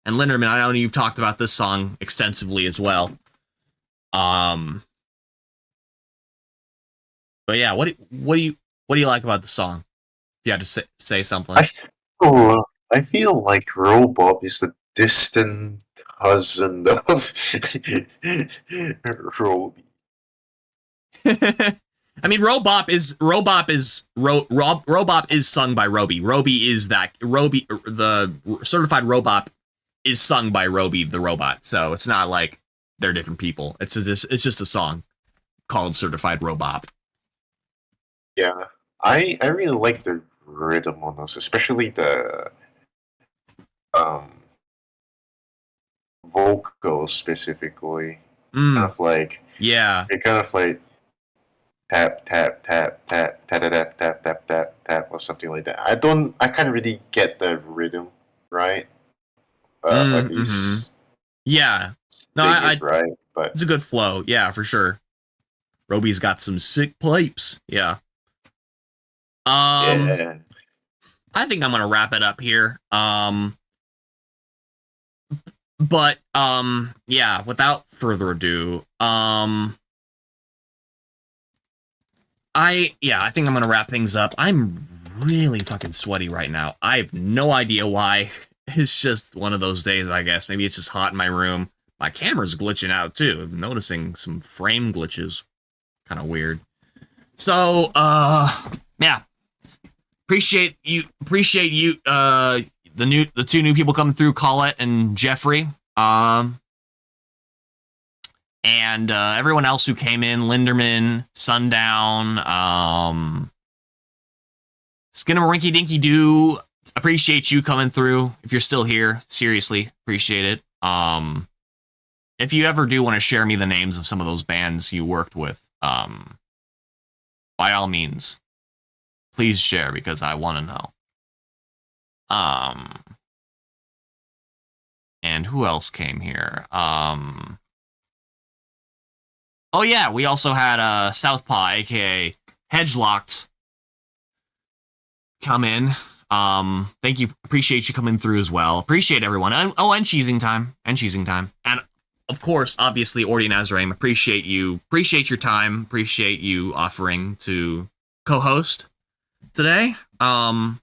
And Linderman, I know you've talked about this song extensively as well. But yeah, what do you like about the song? If you had to say something. I feel like Robop is the distant cousin of Roby. I mean, Robop is sung by Roby. Roby is the certified Robop is sung by Roby the robot. So it's not like they're different people. It's just a song called Certified Robop. Yeah, I really like the rhythm on those, especially the vocals specifically. Kind of like it kind of like tap tap tap tap tap tap tap tap tap tap or something like that. I can't really get the rhythm right. At least yeah, no, right, but it's a good flow. Yeah, for sure. Roby's got some sick pipes. Yeah. yeah. I think I'm gonna wrap it up here. But yeah, without further ado, I think I'm gonna wrap things up. I'm really fucking sweaty right now. I have no idea why. It's just one of those days, I guess. Maybe it's just hot in my room. My camera's glitching out too. I'm noticing some frame glitches. Kind of weird. So, yeah. Appreciate you, the two new people coming through, Colette and Jeffrey. And everyone else who came in, Linderman, Sundown, Skinnamarink Dinky Doo. Appreciate you coming through. If you're still here, seriously, appreciate it. If you ever do want to share me the names of some of those bands you worked with, by all means, please share because I want to know. And who else came here? Oh yeah, we also had Southpaw, aka Hedgelocked, come in. Thank you. Appreciate you coming through as well. Appreciate everyone. And Cheesing Time. And of course, obviously, Ordi and Azraim, appreciate you. Appreciate your time. Appreciate you offering to co-host today. Yeah.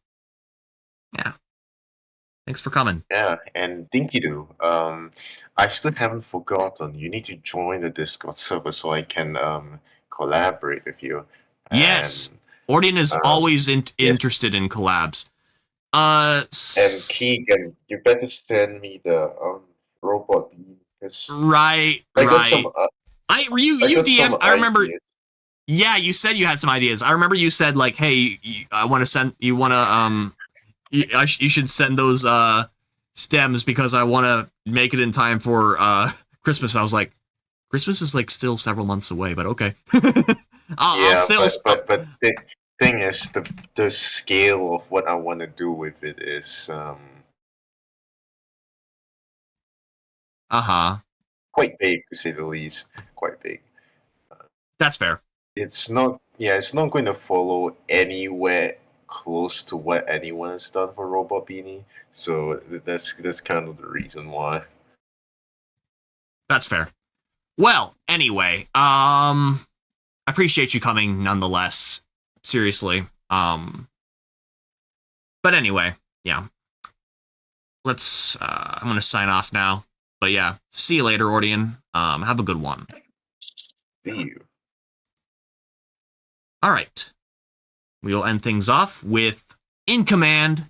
Thanks for coming. Yeah, and Dinky Doo, I still haven't forgotten. You need to join the Discord server so I can collaborate with you. Yes, Ordian is always interested in collabs. And Keegan, you better send me the robot bean. Right. I got some. You DM. I remember. Ideas. Yeah, you said you had some ideas. I remember you said like, "Hey, I want to send. You want to you should send those stems because I want to make it in time for Christmas." I was like, Christmas is like still several months away, but okay. I'll still. But the thing is, the scale of what I want to do with it is quite big, to say the least. Quite big. That's fair. It's not. Yeah, it's not going to follow anywhere close to what anyone has done for Robot Beanie. So that's kind of the reason why. That's fair. Well, anyway, I appreciate you coming nonetheless. Seriously. But anyway, yeah. Let's I'm gonna sign off now. But yeah, see you later, Ordian. Have a good one. See you. Alright. We will end things off with In Command,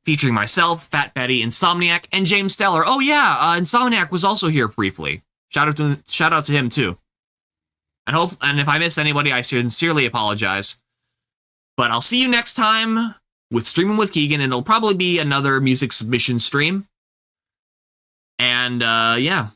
featuring myself, Fat Betty, Insomniac, and James Steller. Oh yeah, Insomniac was also here briefly. Shout out to him too. And if I missed anybody, I sincerely apologize. But I'll see you next time with Streaming with Keegan, and it'll probably be another music submission stream. And yeah.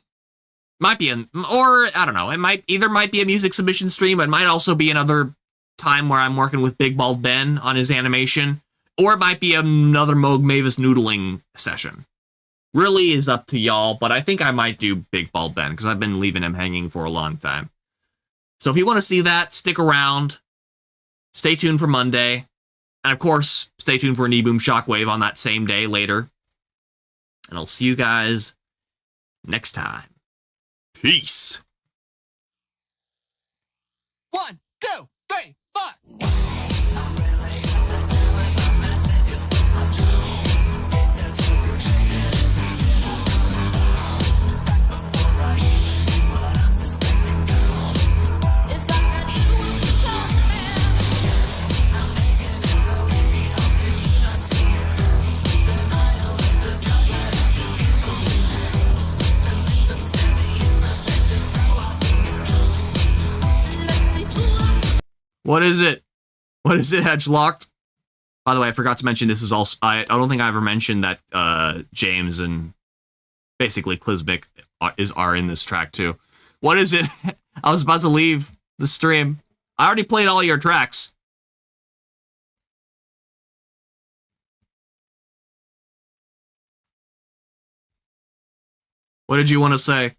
Might be or I don't know, it might be a music submission stream, but it might also be another time where I'm working with Big Bald Ben on his animation, or it might be another Moog Mavis noodling session. Really is up to y'all, but I think I might do Big Bald Ben because I've been leaving him hanging for a long time. So if you want to see that, stick around. Stay tuned for Monday. And of course, stay tuned for Knee Boom Shockwave on that same day later. And I'll see you guys next time. Peace. 1, 2, 3, 4. What is it? What is it, Hedgelocked? By the way, I forgot to mention this is also... I don't think I ever mentioned that James and basically Klizmik are in this track too. What is it? I was about to leave the stream. I already played all your tracks. What did you want to say?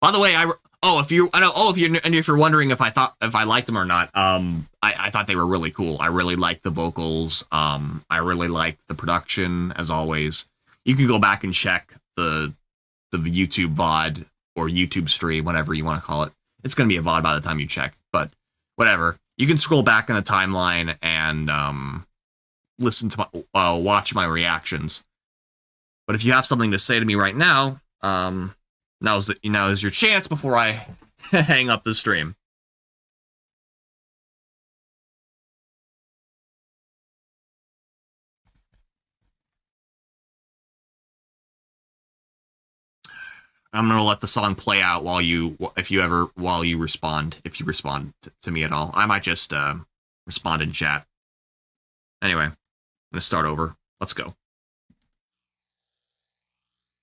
By the way, if you're wondering if I liked them or not, I thought they were really cool. I really liked the vocals. I really liked the production, as always. You can go back and check the YouTube VOD or YouTube stream, whatever you want to call it. It's gonna be a VOD by the time you check, but whatever. You can scroll back in the timeline and listen to my watch my reactions. But if you have something to say to me right now, now is your chance before I hang up the stream. I'm gonna let the song play out while you respond, if you respond to me at all. I might just respond in chat. Anyway, I'm gonna start over. Let's go.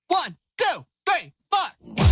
1, 2, 3, 4.